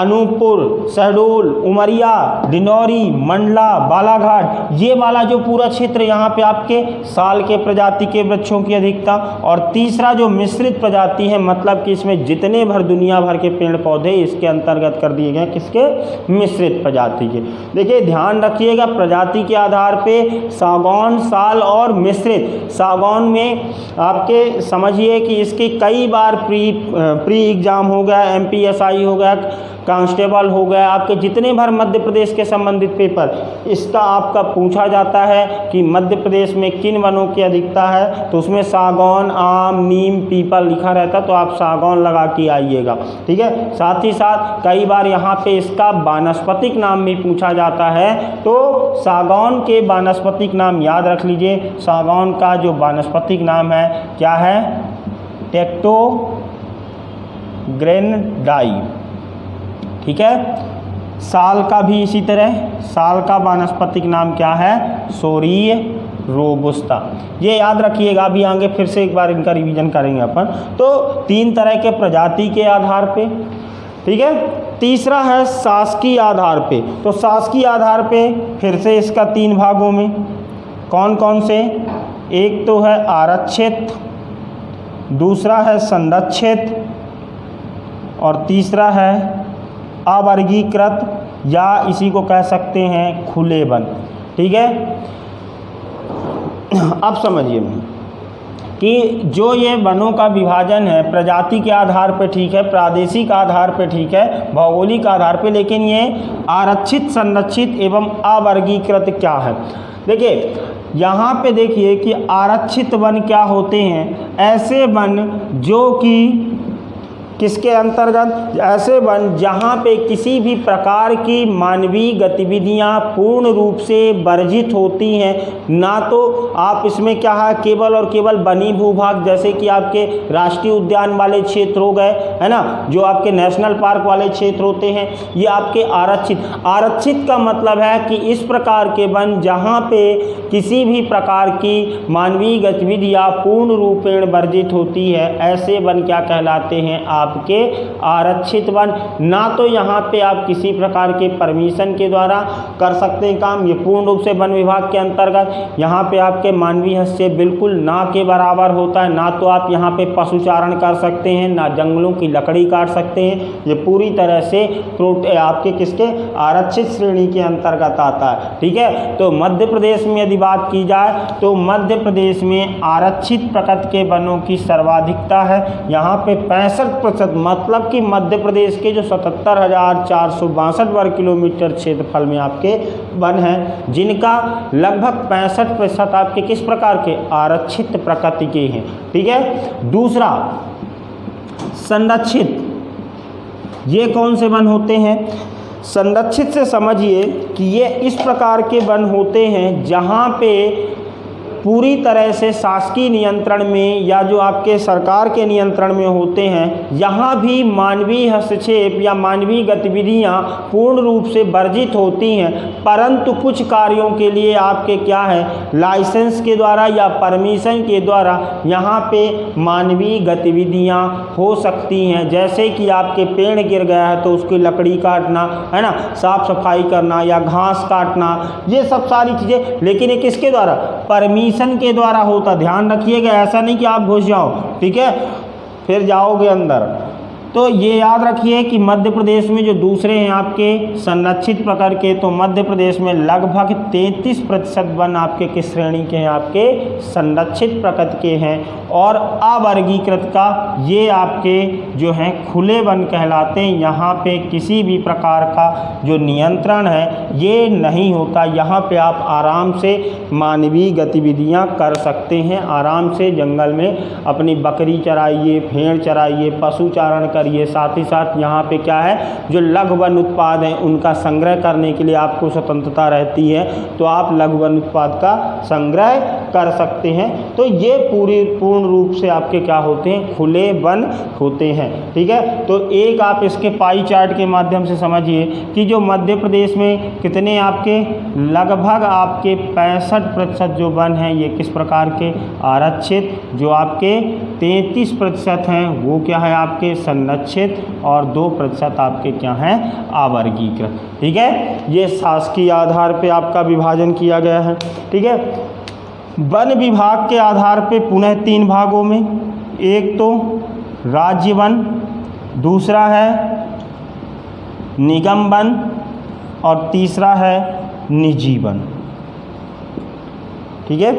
Speaker 1: अनूपपुर, शहडोल, उमरिया, डिंडौरी, मंडला, बालाघाट, ये वाला जो पूरा क्षेत्र यहाँ पे आपके साल के प्रजाति के वृक्षों की अधिकता। और तीसरा जो मिश्रित प्रजाति है, मतलब कि इसमें जितने भर दुनिया भर के पेड़ पौधे इसके अंतर्गत कर दिए गए, किसके, मिश्रित प्रजाति के। देखिए ध्यान रखिएगा, प्रजाति के आधार पे सागौन, साल और मिश्रित। सागौन में आपके समझिए कि इसकी कई बार प्री एग्ज़ाम हो गया, MPSI हो गया, कांस्टेबल हो गया, आपके जितने भर मध्य प्रदेश के संबंधित पेपर, इसका आपका पूछा जाता है कि मध्य प्रदेश में किन वनों की अधिकता है, तो उसमें सागौन, आम, नीम, पीपल लिखा रहता, तो आप सागौन लगा के आइएगा। ठीक है, साथ ही साथ कई बार यहाँ पे इसका वानस्पतिक नाम भी पूछा जाता है, तो सागौन के वानस्पतिक नाम याद रख लीजिए। सागौन का जो वानस्पतिक नाम है क्या है, टेक्टोग्रेनडाई। ठीक है, साल का भी इसी तरह, साल का वानस्पतिक नाम क्या है, सोरिय रोबुस्ता। ये याद रखिएगा, अभी आगे फिर से एक बार इनका रिवीजन करेंगे अपन। तो 3 तरह के प्रजाति के आधार पे। ठीक है, तीसरा है शासकीय आधार पे। तो शासकीय आधार पे फिर से इसका 3 भागों में, कौन कौन से, एक तो है आरक्षित, दूसरा है संरक्षित और तीसरा है अवर्गीकृत, या इसी को कह सकते हैं खुले वन। ठीक है, अब समझिए कि जो ये वनों का विभाजन है प्रजाति के आधार पर, ठीक है, प्रादेशिक आधार पर, ठीक है, भौगोलिक आधार पर, लेकिन ये आरक्षित, संरक्षित एवं अवर्गीकृत क्या है। देखिए यहाँ पे देखिए कि आरक्षित वन क्या होते हैं, ऐसे वन जो कि किसके अंतर्गत, ऐसे वन जहाँ पे किसी भी प्रकार की मानवीय गतिविधियाँ पूर्ण रूप से वर्जित होती हैं। ना तो आप इसमें क्या है, केवल और केवल वनी भूभाग, जैसे कि आपके राष्ट्रीय उद्यान वाले क्षेत्र हो गए, है ना, जो आपके नेशनल पार्क वाले क्षेत्र होते हैं, ये आपके आरक्षित। आरक्षित का मतलब है कि इस प्रकार के वन जहाँ पे किसी भी प्रकार की मानवीय गतिविधियाँ पूर्ण रूपेण वर्जित होती है, ऐसे वन क्या कहलाते हैं, आपके आरक्षित वन। ना तो यहाँ पे आप किसी प्रकार के परमिशन के द्वारा कर सकते हैं काम, ये पूर्ण रूप से वन विभाग के अंतर्गत। यहाँ पे आपके मानवीय हस्तक्षेप बिल्कुल ना के बराबर होता है। ना तो आप यहाँ पे पशुचारण कर सकते हैं, ना जंगलों की लकड़ी काट सकते हैं, ये पूरी तरह से आपके किसके, आरक्षित श्रेणी के अंतर्गत आता है। ठीक है, तो मध्य प्रदेश में यदि बात की जाए तो मध्य प्रदेश में आरक्षित प्रकृति के वनों की सर्वाधिकता है। यहाँ पे 65%, मतलब कि मध्य प्रदेश के जो 77,462 वर्ग किलोमीटर क्षेत्रफल में आपके वन हैं, जिनका लगभग 65% आपके किस प्रकार के, आरक्षित प्रकृति के हैं। ठीक है, दूसरा संरक्षित, ये कौन से वन होते हैं, संरक्षित से समझिए कि ये इस प्रकार के वन होते हैं जहाँ पे पूरी तरह से शासकीय नियंत्रण में या जो आपके सरकार के नियंत्रण में होते हैं, यहाँ भी मानवीय हस्तक्षेप या मानवीय गतिविधियाँ पूर्ण रूप से वर्जित होती हैं, परंतु कुछ कार्यों के लिए आपके क्या है, लाइसेंस के द्वारा या परमिशन के द्वारा यहाँ पे मानवीय गतिविधियाँ हो सकती हैं। जैसे कि आपके पेड़ गिर गया है तो उसकी लकड़ी काटना, है ना, साफ सफाई करना या घास काटना, ये सब सारी चीज़ें, लेकिन ये किसके द्वारा, परमिशन के द्वारा होता। ध्यान रखिएगा, ऐसा नहीं कि आप घुस जाओ, ठीक है, फिर जाओगे अंदर, तो ये याद रखिए कि मध्य प्रदेश में जो दूसरे हैं आपके संरक्षित प्रकार के, तो मध्य प्रदेश में लगभग 33% वन आपके किस श्रेणी के हैं, आपके संरक्षित प्रकृति के हैं। और अवर्गीकृत का ये आपके जो हैं खुले वन कहलाते हैं। यहाँ पे किसी भी प्रकार का जो नियंत्रण है ये नहीं होता। यहाँ पे आप आराम से मानवीय गतिविधियाँ कर सकते हैं, आराम से जंगल में अपनी बकरी चराइए, भेड़ चराइए, पशु चारण करिए। साथ ही साथ यहाँ पे क्या है, जो लघु वन उत्पाद हैं उनका संग्रह करने के लिए आपको स्वतंत्रता रहती है, तो आप लघु वन उत्पाद का संग्रह कर सकते हैं। तो ये पूर्ण रूप से आपके क्या होते हैं, खुले वन होते हैं। ठीक है, तो एक आप इसके पाई चार्ट के माध्यम से समझिए कि जो मध्य प्रदेश में कितने आपके लगभग आपके 65% जो वन हैं ये किस प्रकार के आरक्षित, जो आपके 33% हैं वो क्या है आपके संरक्षित, और 2% आपके क्या हैं अवर्गीकृत। ठीक है, ये शासकीय आधार पे आपका विभाजन किया गया है। ठीक है, वन विभाग के आधार पे पुनः 3 भागों में, एक तो राज्य वन, दूसरा है निगम वन, और तीसरा है निजी वन। ठीक है,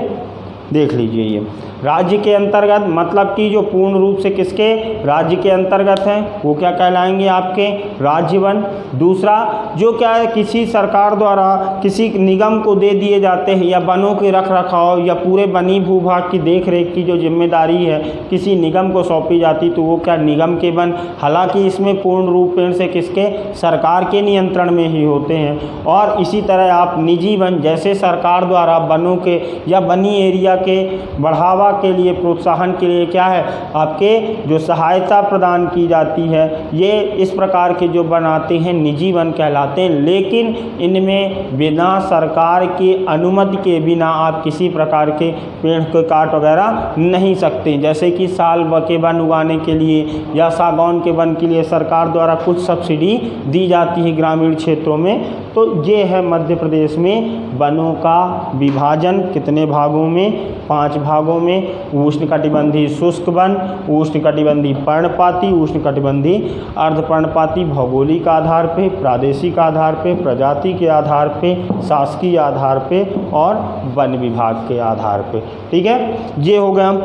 Speaker 1: देख लीजिए ये राज्य के अंतर्गत, मतलब कि जो पूर्ण रूप से किसके राज्य के अंतर्गत हैं वो क्या कहलाएंगे आपके राज्य वन। दूसरा जो क्या है किसी सरकार द्वारा किसी निगम को दे दिए जाते हैं, या वनों के रख रखाव या पूरे वनी भूभाग की देख रेख की जो जिम्मेदारी है किसी निगम को सौंपी जाती, तो वो क्या निगम के वन। हालांकि इसमें पूर्ण रूप से किसके सरकार के नियंत्रण में ही होते हैं। और इसी तरह आप निजी वन, जैसे सरकार द्वारा वनों के या वनी एरिया के बढ़ावा के लिए, प्रोत्साहन के लिए क्या है आपके जो सहायता प्रदान की जाती है, ये इस प्रकार के जो वन आते हैं निजी वन कहलाते हैं। लेकिन इनमें बिना सरकार की अनुमति के बिना आप किसी प्रकार के पेड़ को काट वगैरह नहीं सकते। जैसे कि साल के वन उगाने के लिए या सागौन के वन के लिए सरकार द्वारा कुछ सब्सिडी दी जाती है ग्रामीण क्षेत्रों में। तो ये है मध्य प्रदेश में वनों का विभाजन कितने भागों में, 5 भागों में। उष्णकटिबंधीय शुष्क वन, उष्णकटिबंधीय पर्णपाती, उष्णकटिबंधीय अर्धपर्णपाती, भौगोलिक आधार पे, प्रादेशिक आधार पे, प्रजाति के आधार पे, शासकीय आधार पे और वन विभाग के आधार पे। ठीक है, ये हो गया।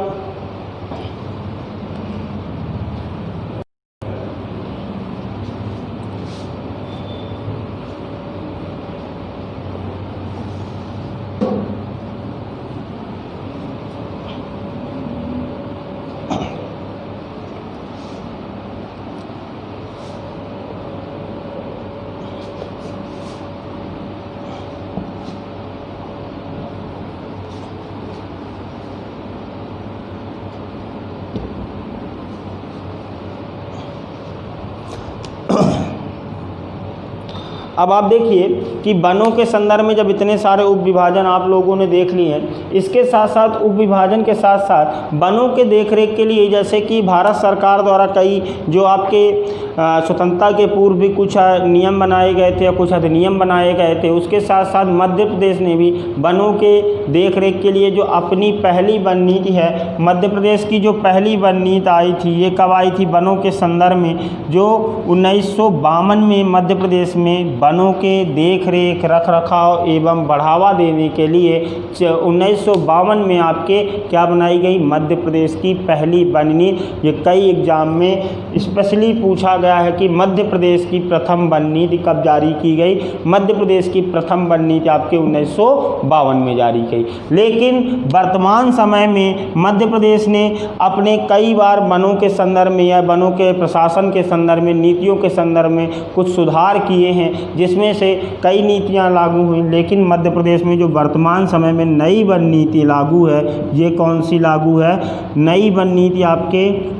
Speaker 1: अब आप देखिए कि वनों के संदर्भ में जब इतने सारे उप विभाजन आप लोगों ने देख लिए हैं, इसके साथ साथ उप विभाजन के साथ साथ वनों के देखरेख के लिए जैसे कि भारत सरकार द्वारा कई जो आपके स्वतंत्रता के पूर्व भी कुछ नियम बनाए गए थे या कुछ अधिनियम बनाए गए थे, उसके साथ साथ मध्य प्रदेश ने भी वनों के देखरेख के लिए जो अपनी पहली वन नीति है, मध्य प्रदेश की जो पहली वन नीति आई थी, ये कब आई थी वनों के संदर्भ में, जो 1952 में मध्य प्रदेश में वनों के देखरेख रखरखाव एवं बढ़ावा देने के लिए 1952 में आपके क्या बनाई गई, मध्य प्रदेश की पहली वन नीति। ये कई एग्जाम में स्पेशली पूछा गया है कि मध्य प्रदेश की प्रथम वन नीति कब जारी की गई। मध्य प्रदेश की प्रथम वन नीति आपके 1952 में जारी की। लेकिन वर्तमान समय में मध्य प्रदेश ने अपने कई बार वनों के संदर्भ में या वनों के प्रशासन के संदर्भ में, नीतियों के संदर्भ में कुछ सुधार किए हैं, जिसमें से कई नीतियां लागू हुई। लेकिन मध्य प्रदेश में जो वर्तमान समय में नई वन नीति लागू है, ये कौन सी लागू है, नई वन नीति आपके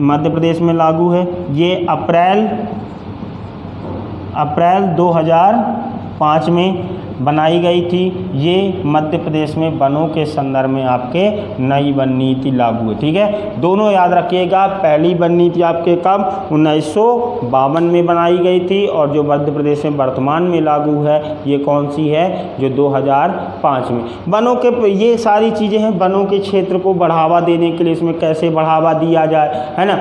Speaker 1: मध्य प्रदेश में लागू है। ये अप्रैल 2005 में बनाई गई थी, ये मध्य प्रदेश में वनों के संदर्भ में आपके नई वन नीति लागू है। ठीक है, दोनों याद रखिएगा। पहली वन नीति आपके कब 1952 में बनाई गई थी, और जो मध्य प्रदेश में वर्तमान में लागू है ये कौन सी है, जो 2005 में। वनों के ये सारी चीज़ें हैं, वनों के क्षेत्र को बढ़ावा देने के लिए इसमें कैसे बढ़ावा दिया जाए, है ना,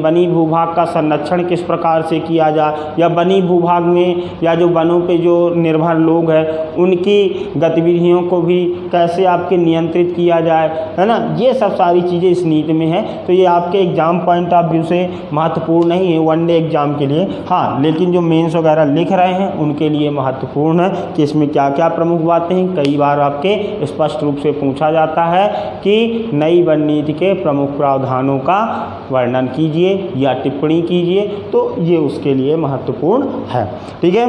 Speaker 1: वनी भूभाग का संरक्षण किस प्रकार से किया जाए, या वनी भूभाग में या जो वनों पे जो निर्भर लोग हैं उनकी गतिविधियों को भी कैसे आपके नियंत्रित किया जाए, है ना, ये सब सारी चीज़ें इस नीति में है। तो ये आपके एग्जाम पॉइंट ऑफ व्यू से महत्वपूर्ण नहीं है वनडे एग्जाम के लिए, हाँ, लेकिन जो मेंस वगैरह लिख रहे हैं उनके लिए महत्वपूर्ण है कि इसमें क्या क्या प्रमुख बातें हैं। कई बार आपके स्पष्ट रूप से पूछा जाता है कि नई वन नीति के प्रमुख प्रावधानों का वर्णन कीजिए या टिप्पणी कीजिए, तो ये उसके लिए महत्वपूर्ण है। ठीक है,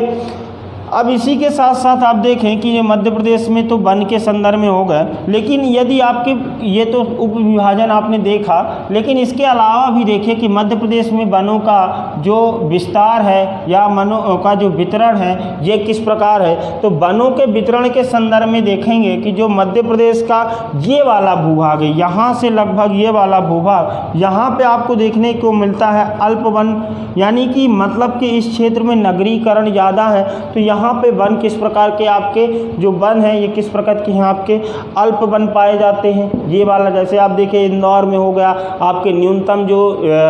Speaker 1: अब इसी के साथ साथ आप देखें कि ये मध्य प्रदेश में तो वन के संदर्भ में हो गए, लेकिन यदि आपके ये तो उप विभाजन आपने देखा, लेकिन इसके अलावा भी देखें कि मध्य प्रदेश में वनों का जो विस्तार है या वनों का जो वितरण है ये किस प्रकार है। तो वनों के वितरण के संदर्भ में देखेंगे कि जो मध्य प्रदेश का ये वाला भूभाग है, यहाँ से लगभग ये वाला भूभाग, यहाँ पे आपको देखने को मिलता है अल्प वन, यानी कि मतलब कि इस क्षेत्र में नगरीकरण ज़्यादा है, तो यहाँ पे वन किस प्रकार के आपके जो वन है ये किस प्रकार के हैं, आपके अल्प वन पाए जाते हैं। ये वाला जैसे आप देखें इंदौर में हो गया आपके न्यूनतम जो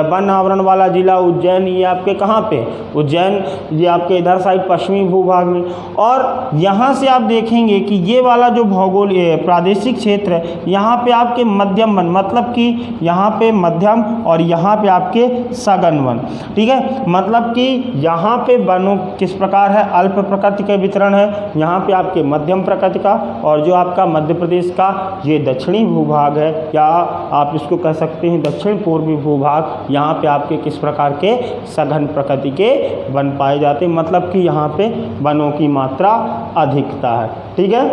Speaker 1: वन आवरण वाला जिला उज्जैन, ये आपके कहाँ पे, उज्जैन, ये आपके इधर साइड पश्चिमी भूभाग में। और यहाँ से आप देखेंगे कि ये वाला जो भौगोल प्रादेशिक क्षेत्र है, यहाँ पे आपके मध्यम वन, मतलब कि यहाँ पे मध्यम और यहाँ पे आपके सघन वन। ठीक है, मतलब कि यहाँ पे वनों किस प्रकार है, अल्प प्रकृति का वितरण है, यहाँ पे आपके मध्यम प्रकृति का, और जो आपका मध्य प्रदेश का ये दक्षिणी भूभाग है, या आप इसको कह सकते हैं दक्षिण पूर्वी भूभाग, यहाँ पे आपके किस प्रकार के सघन प्रकृति के वन पाए जाते हैं, मतलब कि यहाँ पे वनों की मात्रा अधिकता है। ठीक है,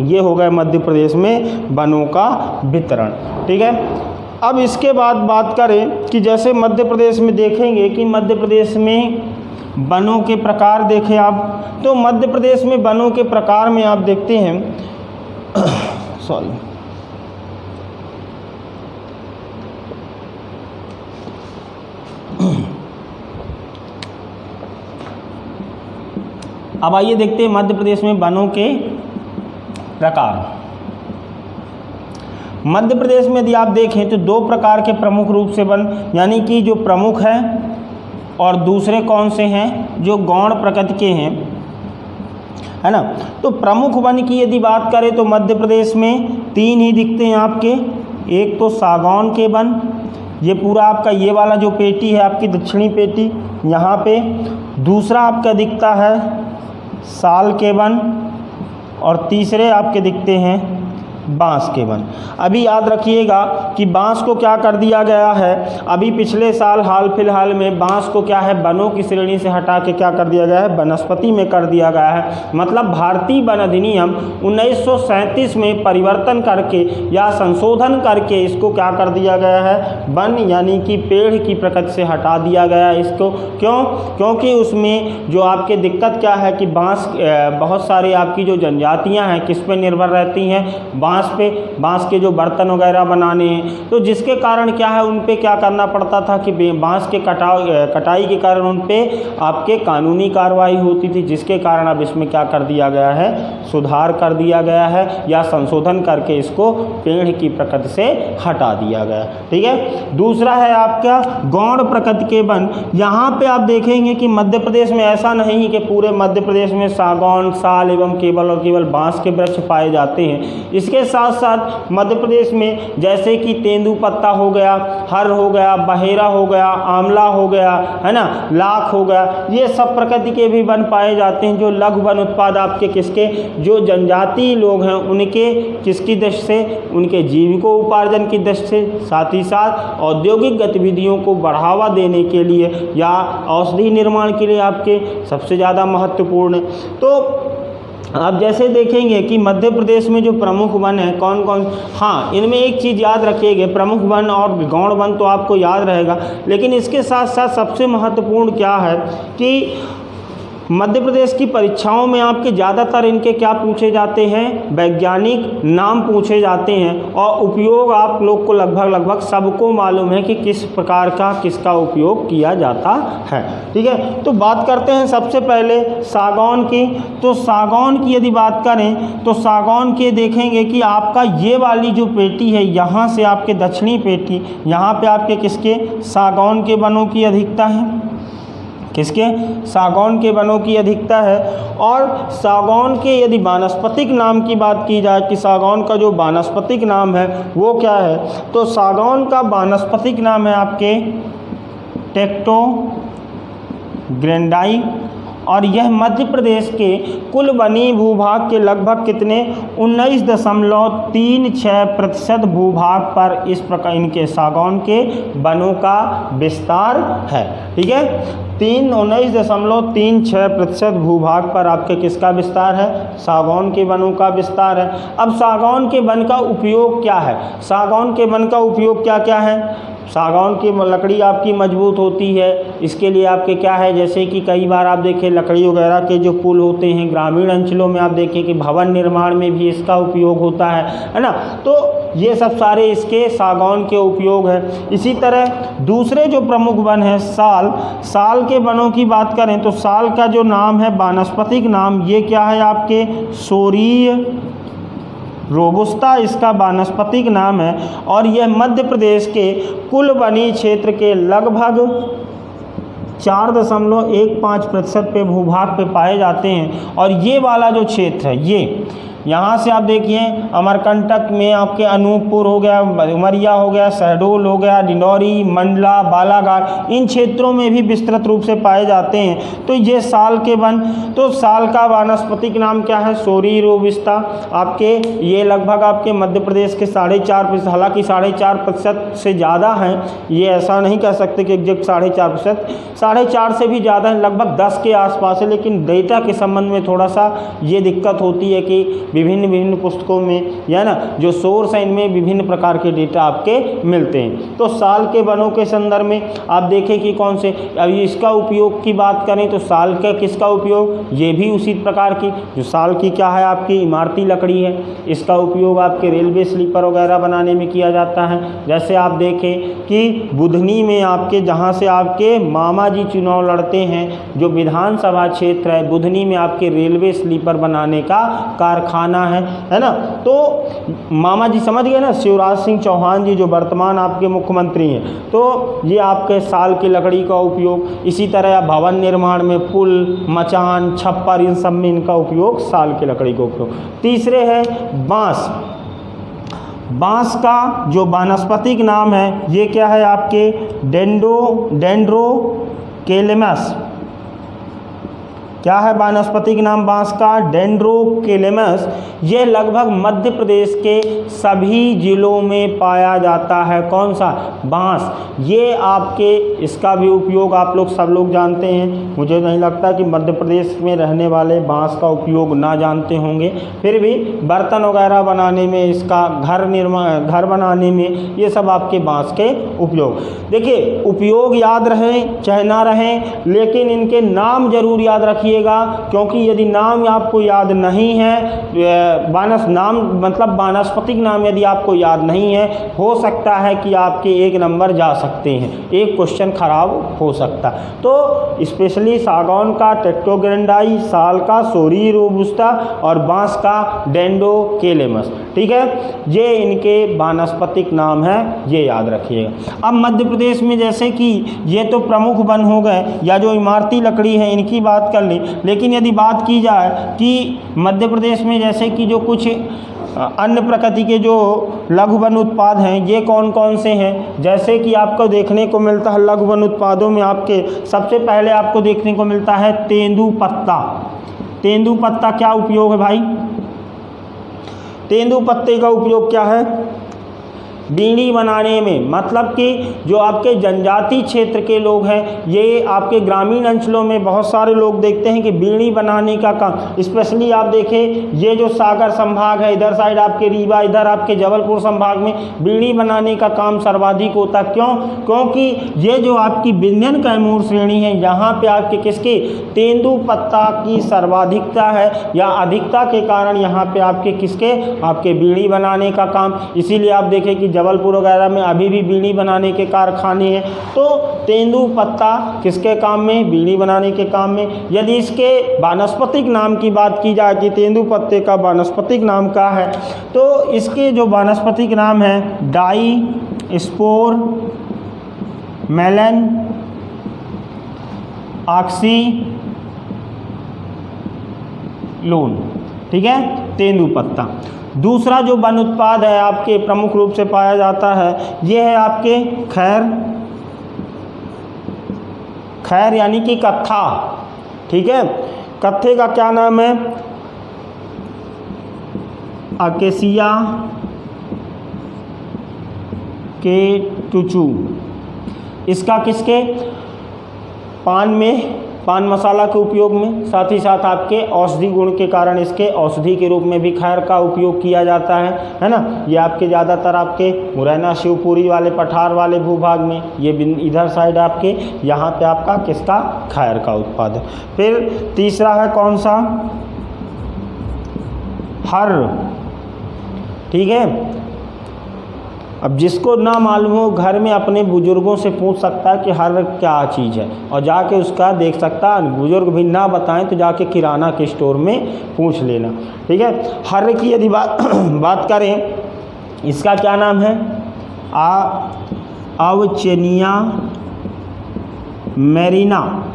Speaker 1: ये हो गया मध्य प्रदेश में वनों का वितरण। ठीक है, अब इसके बाद बात करें कि जैसे मध्य प्रदेश में देखेंगे कि मध्य प्रदेश में वनों के प्रकार देखें आप, तो मध्य प्रदेश में वनों के प्रकार में आप देखते हैं सॉरी अब आइए देखते हैं मध्य प्रदेश में वनों के प्रकार। मध्य प्रदेश में यदि आप देखें तो दो प्रकार के प्रमुख रूप से वन, यानी कि जो प्रमुख है और दूसरे कौन से हैं, जो गौण प्रकृति के हैं, है ना। तो प्रमुख वन की यदि बात करें तो मध्य प्रदेश में तीन ही दिखते हैं आपके। एक तो सागौन के वन, ये पूरा आपका ये वाला जो पेटी है आपकी दक्षिणी पेटी यहाँ पे। दूसरा आपका दिखता है साल के वन, और तीसरे आपके दिखते हैं बांस के वन। अभी याद रखिएगा कि बांस को क्या कर दिया गया है, अभी पिछले साल हाल फिलहाल में बांस को क्या है वनों की श्रेणी से हटा के क्या कर दिया गया है, वनस्पति में कर दिया गया है। मतलब भारतीय वन अधिनियम 1937 में परिवर्तन करके या संशोधन करके इसको क्या कर दिया गया है, वन यानी कि पेड़ की प्रकृति से हटा दिया गया है इसको। क्यों? क्योंकि उसमें जो आपके दिक्कत क्या है कि बांस बहुत सारे आपकी जो जनजातियाँ हैं किस पे निर्भर रहती हैं, बांस पे, बांस के जो बर्तन वगैरह बनाने हैं, तो जिसके कारण क्या है उन पे क्या करना पड़ता था कि बांस के कटाई के कारण उन पे आपके कानूनी कार्रवाई होती थी, जिसके कारण अब इसमें क्या कर दिया गया है, सुधार कर दिया गया है या संशोधन करके इसको पेड़ की प्रकृति से हटा दिया गया। ठीक है, दूसरा है आपका गौण प्रकृति के वन। यहाँ पे आप देखेंगे कि मध्य प्रदेश में ऐसा नहीं कि पूरे मध्य प्रदेश में सागौन, साल एवं केवल और केवल बांस के वृक्ष पाए जाते हैं। इसके साथ साथ मध्य प्रदेश में जैसे कि तेंदुपत्ता हो गया, हर हो गया, बहेरा हो गया, आंवला हो गया, है ना, लाख हो गया, ये सब प्रकृति के भी वन पाए जाते हैं। जो लघु वन उत्पाद आपके किसके, जो जनजातीय लोग हैं उनके किसकी दृष्टि से, उनके जीविकोपार्जन की दृष्टि से, साथ ही साथ औद्योगिक गतिविधियों को बढ़ावा देने के लिए या औषधि निर्माण के लिए आपके सबसे ज़्यादा महत्वपूर्ण है। तो आप जैसे देखेंगे कि मध्य प्रदेश में जो प्रमुख वन है कौन कौन, हाँ, इनमें एक चीज़ याद रखिएगा, प्रमुख वन और गौण वन तो आपको याद रहेगा, लेकिन इसके साथ साथ सबसे महत्वपूर्ण क्या है कि मध्य प्रदेश की परीक्षाओं में आपके ज़्यादातर इनके क्या पूछे जाते हैं, वैज्ञानिक नाम पूछे जाते हैं, और उपयोग आप लोग को लगभग सबको मालूम है कि किस प्रकार का किसका उपयोग किया जाता है। ठीक है, तो बात करते हैं सबसे पहले सागौन की। तो सागौन की यदि बात करें तो सागौन के देखेंगे कि आपका ये वाली जो पेटी है, यहाँ से आपके दक्षिणी पेटी, यहाँ पे आपके किसके, सागौन के वनों की अधिकता है। किसके, सागौन के वनों की अधिकता है। और सागौन के यदि वानस्पतिक नाम की बात की जाए कि सागौन का जो वानस्पतिक नाम है वो क्या है, तो सागौन का वानस्पतिक नाम है आपके टेक्टोग्रेंडाई, और यह मध्य प्रदेश के कुल वनी भूभाग के लगभग कितने 19.36% भूभाग पर इस प्रकार इनके सागौन के वनों का विस्तार है। ठीक है, 19.36% भूभाग पर आपके किसका विस्तार है, सागौन के वनों का विस्तार है। अब सागौन के वन का उपयोग क्या है, सागौन के वन का उपयोग क्या क्या है। सागौन की लकड़ी आपकी मजबूत होती है, इसके लिए आपके क्या है, जैसे कि कई बार आप देखें लकड़ी वगैरह के जो पुल होते हैं, ग्रामीण अंचलों में आप देखें कि भवन निर्माण में भी इसका उपयोग होता है ना। तो ये सब सारे इसके सागौन के उपयोग है। इसी तरह दूसरे जो प्रमुख वन है साल के वनों की बात करें तो साल का जो नाम है वानस्पतिक नाम, ये क्या है आपके सोरीय रोबुस्ता, इसका वानस्पतिक नाम है। और यह मध्य प्रदेश के कुल वनी क्षेत्र के लगभग 4.15% पे भूभाग पे पाए जाते हैं। और ये वाला जो क्षेत्र है, ये यहाँ से आप देखिए अमरकंटक में आपके अनूपपुर हो गया, उमरिया हो गया, शहडोल हो गया, डिंडौरी, मंडला, बालाघाट, इन क्षेत्रों में भी विस्तृत रूप से पाए जाते हैं। तो ये साल के वन, तो साल का वानस्पतिक नाम क्या है, सोरी रोबिस्ता। आपके ये लगभग आपके मध्य प्रदेश के 4.5%, हालांकि 4.5% से ज़्यादा हैं, ये ऐसा नहीं कह सकते कि एग्जैक्ट 4.5%, 4.5 से भी ज़्यादा है, लगभग 10 के आसपास है। लेकिन डेटा के संबंध में थोड़ा सा ये दिक्कत होती है कि विभिन्न पुस्तकों में या ना जो सोर्स है इनमें विभिन्न प्रकार के डेटा आपके मिलते हैं। तो साल के वनों के संदर्भ में आप देखें कि कौन से, अभी इसका उपयोग की बात करें तो साल का किसका उपयोग, ये भी उसी प्रकार की जो साल की क्या है आपकी इमारती लकड़ी है, इसका उपयोग आपके रेलवे स्लीपर वगैरह बनाने में किया जाता है। जैसे आप देखें कि बुधनी में आपके जहाँ से आपके मामा जी चुनाव लड़ते हैं, जो विधानसभा क्षेत्र है बुधनी में आपके रेलवे स्लीपर बनाने का कारखाना है ना। तो मामा जी समझ गए ना, शिवराज सिंह चौहान जी जो वर्तमान आपके मुख्यमंत्री हैं, तो ये आपके साल की लकड़ी का उपयोग। इसी तरह भवन निर्माण में पुल, मचान, छप्पर, इन सब में इनका उपयोग साल की लकड़ी का उपयोग। तीसरे है बांस। बांस का जो वानस्पतिक नाम है ये क्या है आपके डेंड्रोकेलेमस। क्या है वानस्पतिक नाम बांस का, डेंड्रोकेलेमस। ये लगभग मध्य प्रदेश के सभी जिलों में पाया जाता है। कौन सा, बांस। ये आपके इसका भी उपयोग आप लोग सब लोग जानते हैं, मुझे नहीं लगता कि मध्य प्रदेश में रहने वाले बांस का उपयोग ना जानते होंगे। फिर भी बर्तन वगैरह बनाने में, इसका घर बनाने में, ये सब आपके बांस के उपयोग। देखिए उपयोग याद रहें चाहे ना रहें, लेकिन इनके नाम जरूर याद रखिए, क्योंकि यदि नाम आपको याद नहीं है, वानस्पतिक नाम यदि आपको याद नहीं है, हो सकता है कि आपके 1 नंबर जा सकते हैं, एक क्वेश्चन खराब हो सकता। तो स्पेशली सागौन का टेक्टोग्रेंडाई, साल का सोरी रोबुस्टा और बांस का डेंड्रोकेलेमस। ठीक है, ये इनके वानस्पतिक नाम है, ये याद रखिएगा। अब मध्य प्रदेश में जैसे कि ये तो प्रमुख वन हो गए या जो इमारती लकड़ी है इनकी बात कर ली, लेकिन यदि बात की जाए कि मध्य प्रदेश में जैसे कि जो कुछ अन्य प्रकृति के जो लघु वन उत्पाद हैं, ये कौन कौन से हैं, जैसे कि आपको देखने को मिलता है लघु वन उत्पादों में आपके सबसे पहले आपको देखने को मिलता है तेंदुपत्ता। तेंदुपत्ता क्या उपयोग है भाई, तेंदुपत्ते का उपयोग क्या है, बीड़ी बनाने में, मतलब कि जो आपके जनजाति क्षेत्र के लोग हैं, ये आपके ग्रामीण अंचलों में बहुत सारे लोग देखते हैं कि बीड़ी बनाने का काम, स्पेशली आप देखें ये जो सागर संभाग है, इधर साइड आपके रीवा, इधर आपके जबलपुर संभाग में बीड़ी बनाने का काम सर्वाधिक होता। क्यों? क्योंकि ये जो आपकी विंध्यन कैमूर श्रेणी है, यहाँ पे आपके किसके तेंदुपत्ता की सर्वाधिकता है या अधिकता के कारण यहाँ पे आपके किसके आपके बीड़ी बनाने का काम। इसीलिए आप देखें कि जबलपुर वगैरह में अभी भी बीड़ी बनाने के कारखाने हैं। तो तेंदुपत्ता किसके काम में? बीड़ी बनाने के काम में। यदि इसके वानस्पतिक नाम की बात की जाए कि तेंदुपत्ते का वानस्पतिक नाम क्या है, तो इसके जो वानस्पतिक नाम है डाइस्पोर मेलन ऑक्सीलोन, ठीक है, तेंदुपत्ता। दूसरा जो वन उत्पाद है आपके प्रमुख रूप से पाया जाता है, ये है आपके खैर यानी कि कत्था, ठीक है। कत्थे का क्या नाम है? अकेसिया केटुचू। इसका किसके पान मसाला के उपयोग में, साथ ही साथ आपके औषधि गुण के कारण इसके औषधि के रूप में भी खैर का उपयोग किया जाता है ना। ये आपके ज़्यादातर आपके मुरैना शिवपुरी वाले पठार वाले भूभाग में, ये इधर साइड आपके यहाँ पे आपका किसका खैर का उत्पादन। फिर तीसरा है कौन सा? हर, ठीक है। अब जिसको ना मालूम हो घर में अपने बुजुर्गों से पूछ सकता है कि हर क्या चीज़ है, और जाके उसका देख सकता है। बुजुर्ग भी ना बताएं तो जाके किराना के स्टोर में पूछ लेना, ठीक है। हर की यदि बात करें, इसका क्या नाम है? अवचेनिया मैरिना।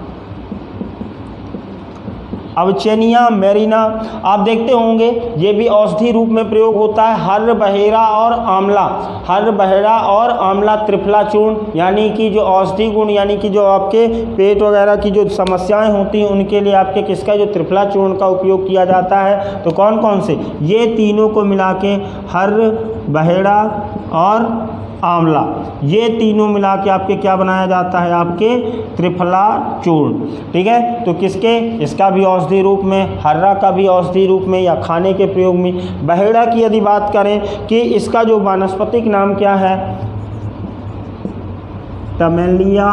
Speaker 1: अवचेनिया मैरिना आप देखते होंगे, ये भी औषधि रूप में प्रयोग होता है। हर बहेड़ा और आंवला, हर बहेड़ा और आंवला त्रिफला चूर्ण, यानी कि जो औषधि गुण, यानी कि जो आपके पेट वगैरह की जो समस्याएं होती हैं उनके लिए आपके किसका जो त्रिफला चूर्ण का उपयोग किया जाता है। तो कौन कौन से? ये तीनों को मिला के हर बहेड़ा और आंवला, ये तीनों मिला के आपके क्या बनाया जाता है? आपके त्रिफला चूर्ण, ठीक है। तो किसके? इसका भी औषधि रूप में, हर्रा का भी औषधि रूप में या खाने के प्रयोग में। बहेड़ा की यदि बात करें कि इसका जो वानस्पतिक नाम क्या है? टमेलिया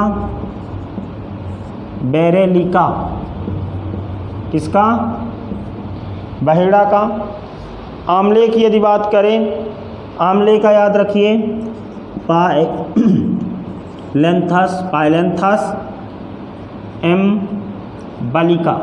Speaker 1: बेरेलिका। किसका? बहेड़ा का। आंवले की यदि बात करें, आंवले का याद रखिए पाइलेंथस एम्बलिका।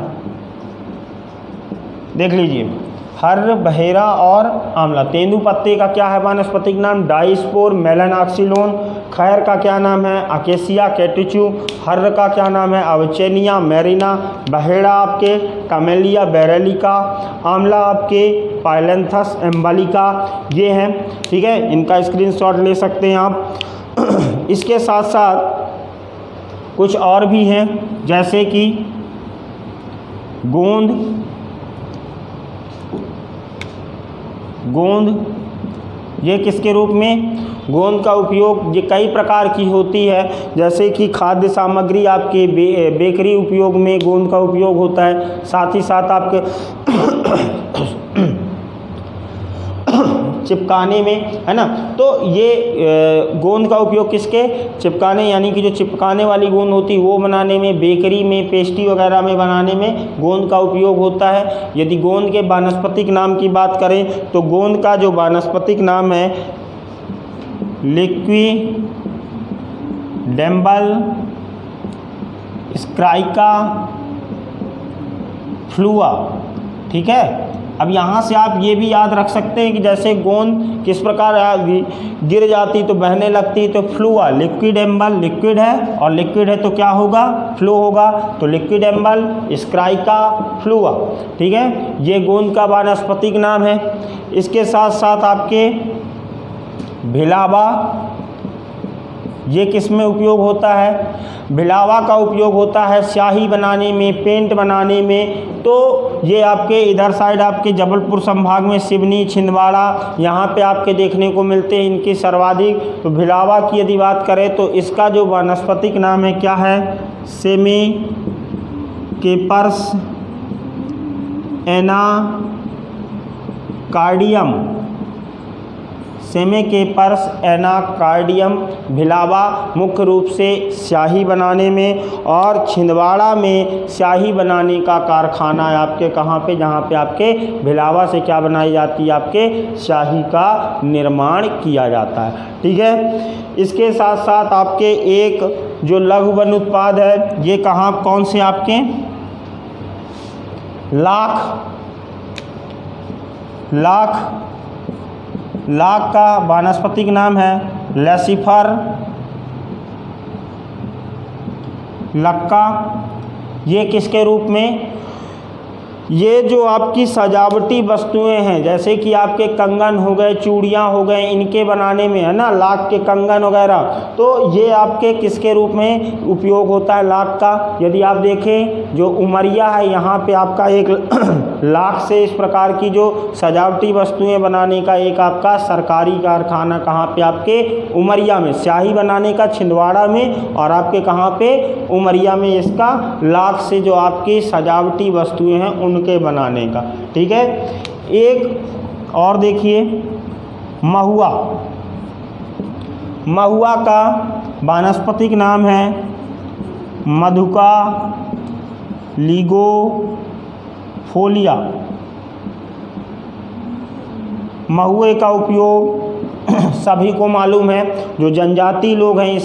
Speaker 1: देख लीजिए, हर बहेड़ा और आंवला। तेंदुपत्ते का क्या है वानस्पतिक नाम? डाइस्पोर मेलन ऑक्सीलोन। खैर का क्या नाम है? अकेसिया केटुचू। हर्र का क्या नाम है? अवचेनिया मैरिना। बहेड़ा आपके टमेलिया बेरेलिका। आंवला आपके पाइलेंथस एम्बलिका। ये हैं, ठीक है। इनका स्क्रीनशॉट ले सकते हैं आप। इसके साथ साथ कुछ और भी हैं, जैसे कि गोंद, ये किसके रूप में? गोंद का उपयोग ये कई प्रकार की होती है, जैसे कि खाद्य सामग्री आपके बेकरी उपयोग में गोंद का उपयोग होता है। साथ ही साथ आपके चिपकाने में, है ना। तो ये गोंद का उपयोग किसके? चिपकाने, यानी कि जो चिपकाने वाली गोंद होती है वो बनाने में, बेकरी में, पेस्ट्री वगैरह में बनाने में गोंद का उपयोग होता है। यदि गोंद के वानस्पतिक नाम की बात करें तो गोंद का जो वानस्पतिक नाम है लिक्विडेम्बल स्क्राइका फ्लूआ, ठीक है। अब यहाँ से आप ये भी याद रख सकते हैं कि जैसे गोंद किस प्रकार गिर जाती तो बहने लगती, तो फ्लूआ, लिक्विडेम्बल लिक्विड है और लिक्विड है तो क्या होगा? फ्लो होगा। तो लिक्विडेम्बल स्क्राइका फ्लूआ, ठीक है। ये गोंद का वानस्पतिक नाम है। इसके साथ साथ आपके भिलावा, ये किस में उपयोग होता है? भिलावा का उपयोग होता है स्याही बनाने में, पेंट बनाने में, तो ये आपके इधर साइड आपके जबलपुर संभाग में सिवनी, छिंदवाड़ा यहाँ पे आपके देखने को मिलते हैं इनकी सर्वाधिक। तो भिलावा की यदि बात करें तो इसका जो वानस्पतिक नाम है क्या है, सेमेकेपर्स एनाकार्डियम। सेमेकेपर्स एनाकार्डियम भिलावा मुख्य रूप से स्याही बनाने में, और छिंदवाड़ा में स्याही बनाने का कारखाना है आपके कहाँ पे, जहाँ पे आपके भिलावा से क्या बनाई जाती है, आपके स्याही का निर्माण किया जाता है। ठीक है, इसके साथ साथ आपके एक जो लघु वन उत्पाद है, ये कहाँ कौन से आपके, लाख का वानस्पतिक नाम है लैसिफर लक्का। ये किसके रूप में, ये जो आपकी सजावटी वस्तुएं हैं जैसे कि आपके कंगन हो गए, चूड़ियाँ हो गए, इनके बनाने में है ना, लाख के कंगन वगैरह, तो ये आपके किसके रूप में उपयोग होता है लाख का। यदि आप देखें जो उमरिया है, यहाँ पे आपका एक लाख से इस प्रकार की जो सजावटी वस्तुएं बनाने का एक आपका सरकारी कारखाना कहाँ पे, आपके उमरिया में, स्याही बनाने का छिंदवाड़ा में, और आपके कहाँ पे, उमरिया में, इसका लाख से जो आपकी सजावटी वस्तुएं हैं उनके बनाने का। ठीक है, एक और देखिए महुआ का वानस्पतिक नाम है मधुका लिगोफोलिया। महुए का उपयोग सभी को मालूम है, जो जनजाति लोग हैं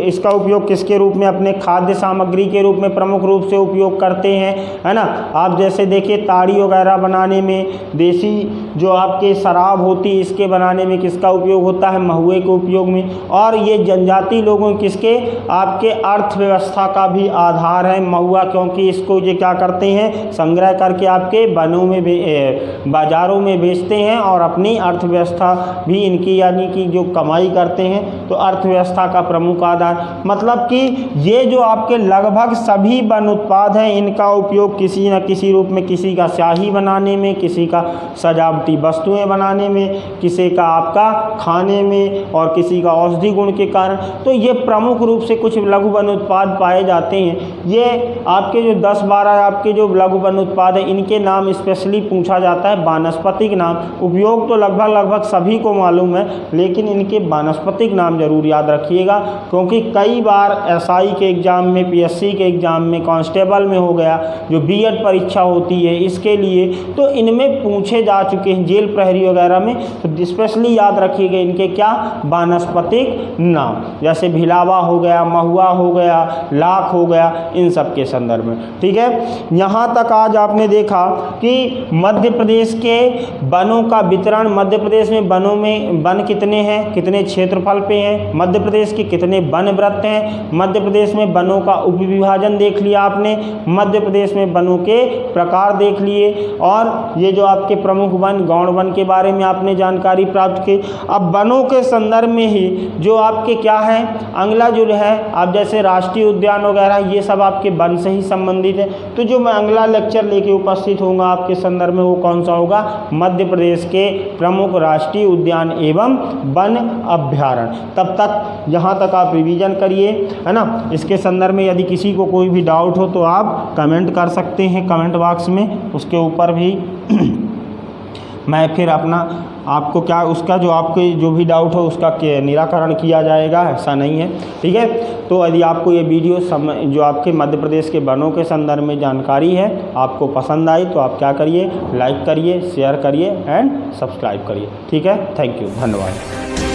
Speaker 1: इसका उपयोग किसके रूप में, अपने खाद्य सामग्री के रूप में प्रमुख रूप से उपयोग करते हैं, है ना। आप जैसे देखिए ताड़ी वगैरह बनाने में, देसी जो आपके शराब होती है इसके बनाने में किसका उपयोग होता है, महुए के उपयोग में। और ये जनजाति लोगों किसके, आपके अर्थव्यवस्था का भी आधार है महुआ, क्योंकि इसको ये क्या करते हैं, संग्रह करके आपके वनों में बाज़ारों में बेचते हैं, और अपनी अर्थव्यवस्था भी इनकी यानी कि जो कमाई करते हैं, तो अर्थव्यवस्था का प्रमुख आधार। मतलब कि ये जो आपके लगभग सभी वन उत्पाद हैं, इनका उपयोग किसी न किसी रूप में, किसी का स्याही बनाने में, किसी का सजावटी वस्तुएं बनाने में, किसी का आपका खाने में, और किसी का औषधि गुण के कारण। तो ये प्रमुख रूप से कुछ लघु वन उत्पाद पाए जाते हैं। ये आपके जो 10-12 आपके जो लघु वन उत्पाद हैं, इनके नाम स्पेशली पूछा जाता है, वानस्पतिक नाम। उपयोग तो लगभग सभी को मालूम है, लेकिन इनके वानस्पतिक नाम जरूर याद रखिएगा, क्योंकि कई बार एसआई के एग्ज़ाम में, पीएससी के एग्ज़ाम में, कांस्टेबल में हो गया, जो बीएड परीक्षा होती है इसके लिए, तो इनमें पूछे जा चुके हैं, जेल प्रहरी वगैरह में। तो स्पेशली याद रखिएगा इनके क्या, वानस्पतिक नाम, जैसे भिलावा हो गया, महुआ हो गया, लाख हो गया, इन सब के संदर्भ में। ठीक है, यहाँ तक आज आपने देखा कि मध्य प्रदेश के वनों का वितरण, मध्य प्रदेश में वनों में वन कितने हैं, कितने क्षेत्रफल पे हैं, मध्य प्रदेश के कितने वन वृत्त हैं, मध्य प्रदेश में वनों का उपविभाजन देख लिया आपने, मध्य प्रदेश में वनों के प्रकार देख लिए, और ये जो आपके प्रमुख वन, गौण वन के बारे में आपने जानकारी प्राप्त की। अब वनों के संदर्भ में ही जो आपके क्या है, अगला जो है आप जैसे राष्ट्रीय उद्यान वगैरह, ये सब आपके वन से ही संबंधित है। तो जो मैं अगला लेक्चर लेके उपस्थित होऊंगा आपके संदर्भ में, वो कौन सा होगा, मध्य प्रदेश के प्रमुख राष्ट्रीय उद्यान एवं वन अभ्यारण्य। तब तक यहाँ तक आप रिवीजन करिए, है ना। इसके संदर्भ में यदि किसी को कोई भी डाउट हो तो आप कमेंट कर सकते हैं कमेंट बॉक्स में, उसके ऊपर भी मैं फिर अपना आपको क्या, उसका जो आपके जो भी डाउट हो उसका निराकरण किया जाएगा, ऐसा नहीं है। ठीक है, तो यदि आपको ये वीडियो जो आपके मध्य प्रदेश के वनों के संदर्भ में जानकारी है आपको पसंद आई, तो आप क्या करिए, लाइक करिए, शेयर करिए एंड सब्सक्राइब करिए। ठीक है, थैंक यू, धन्यवाद।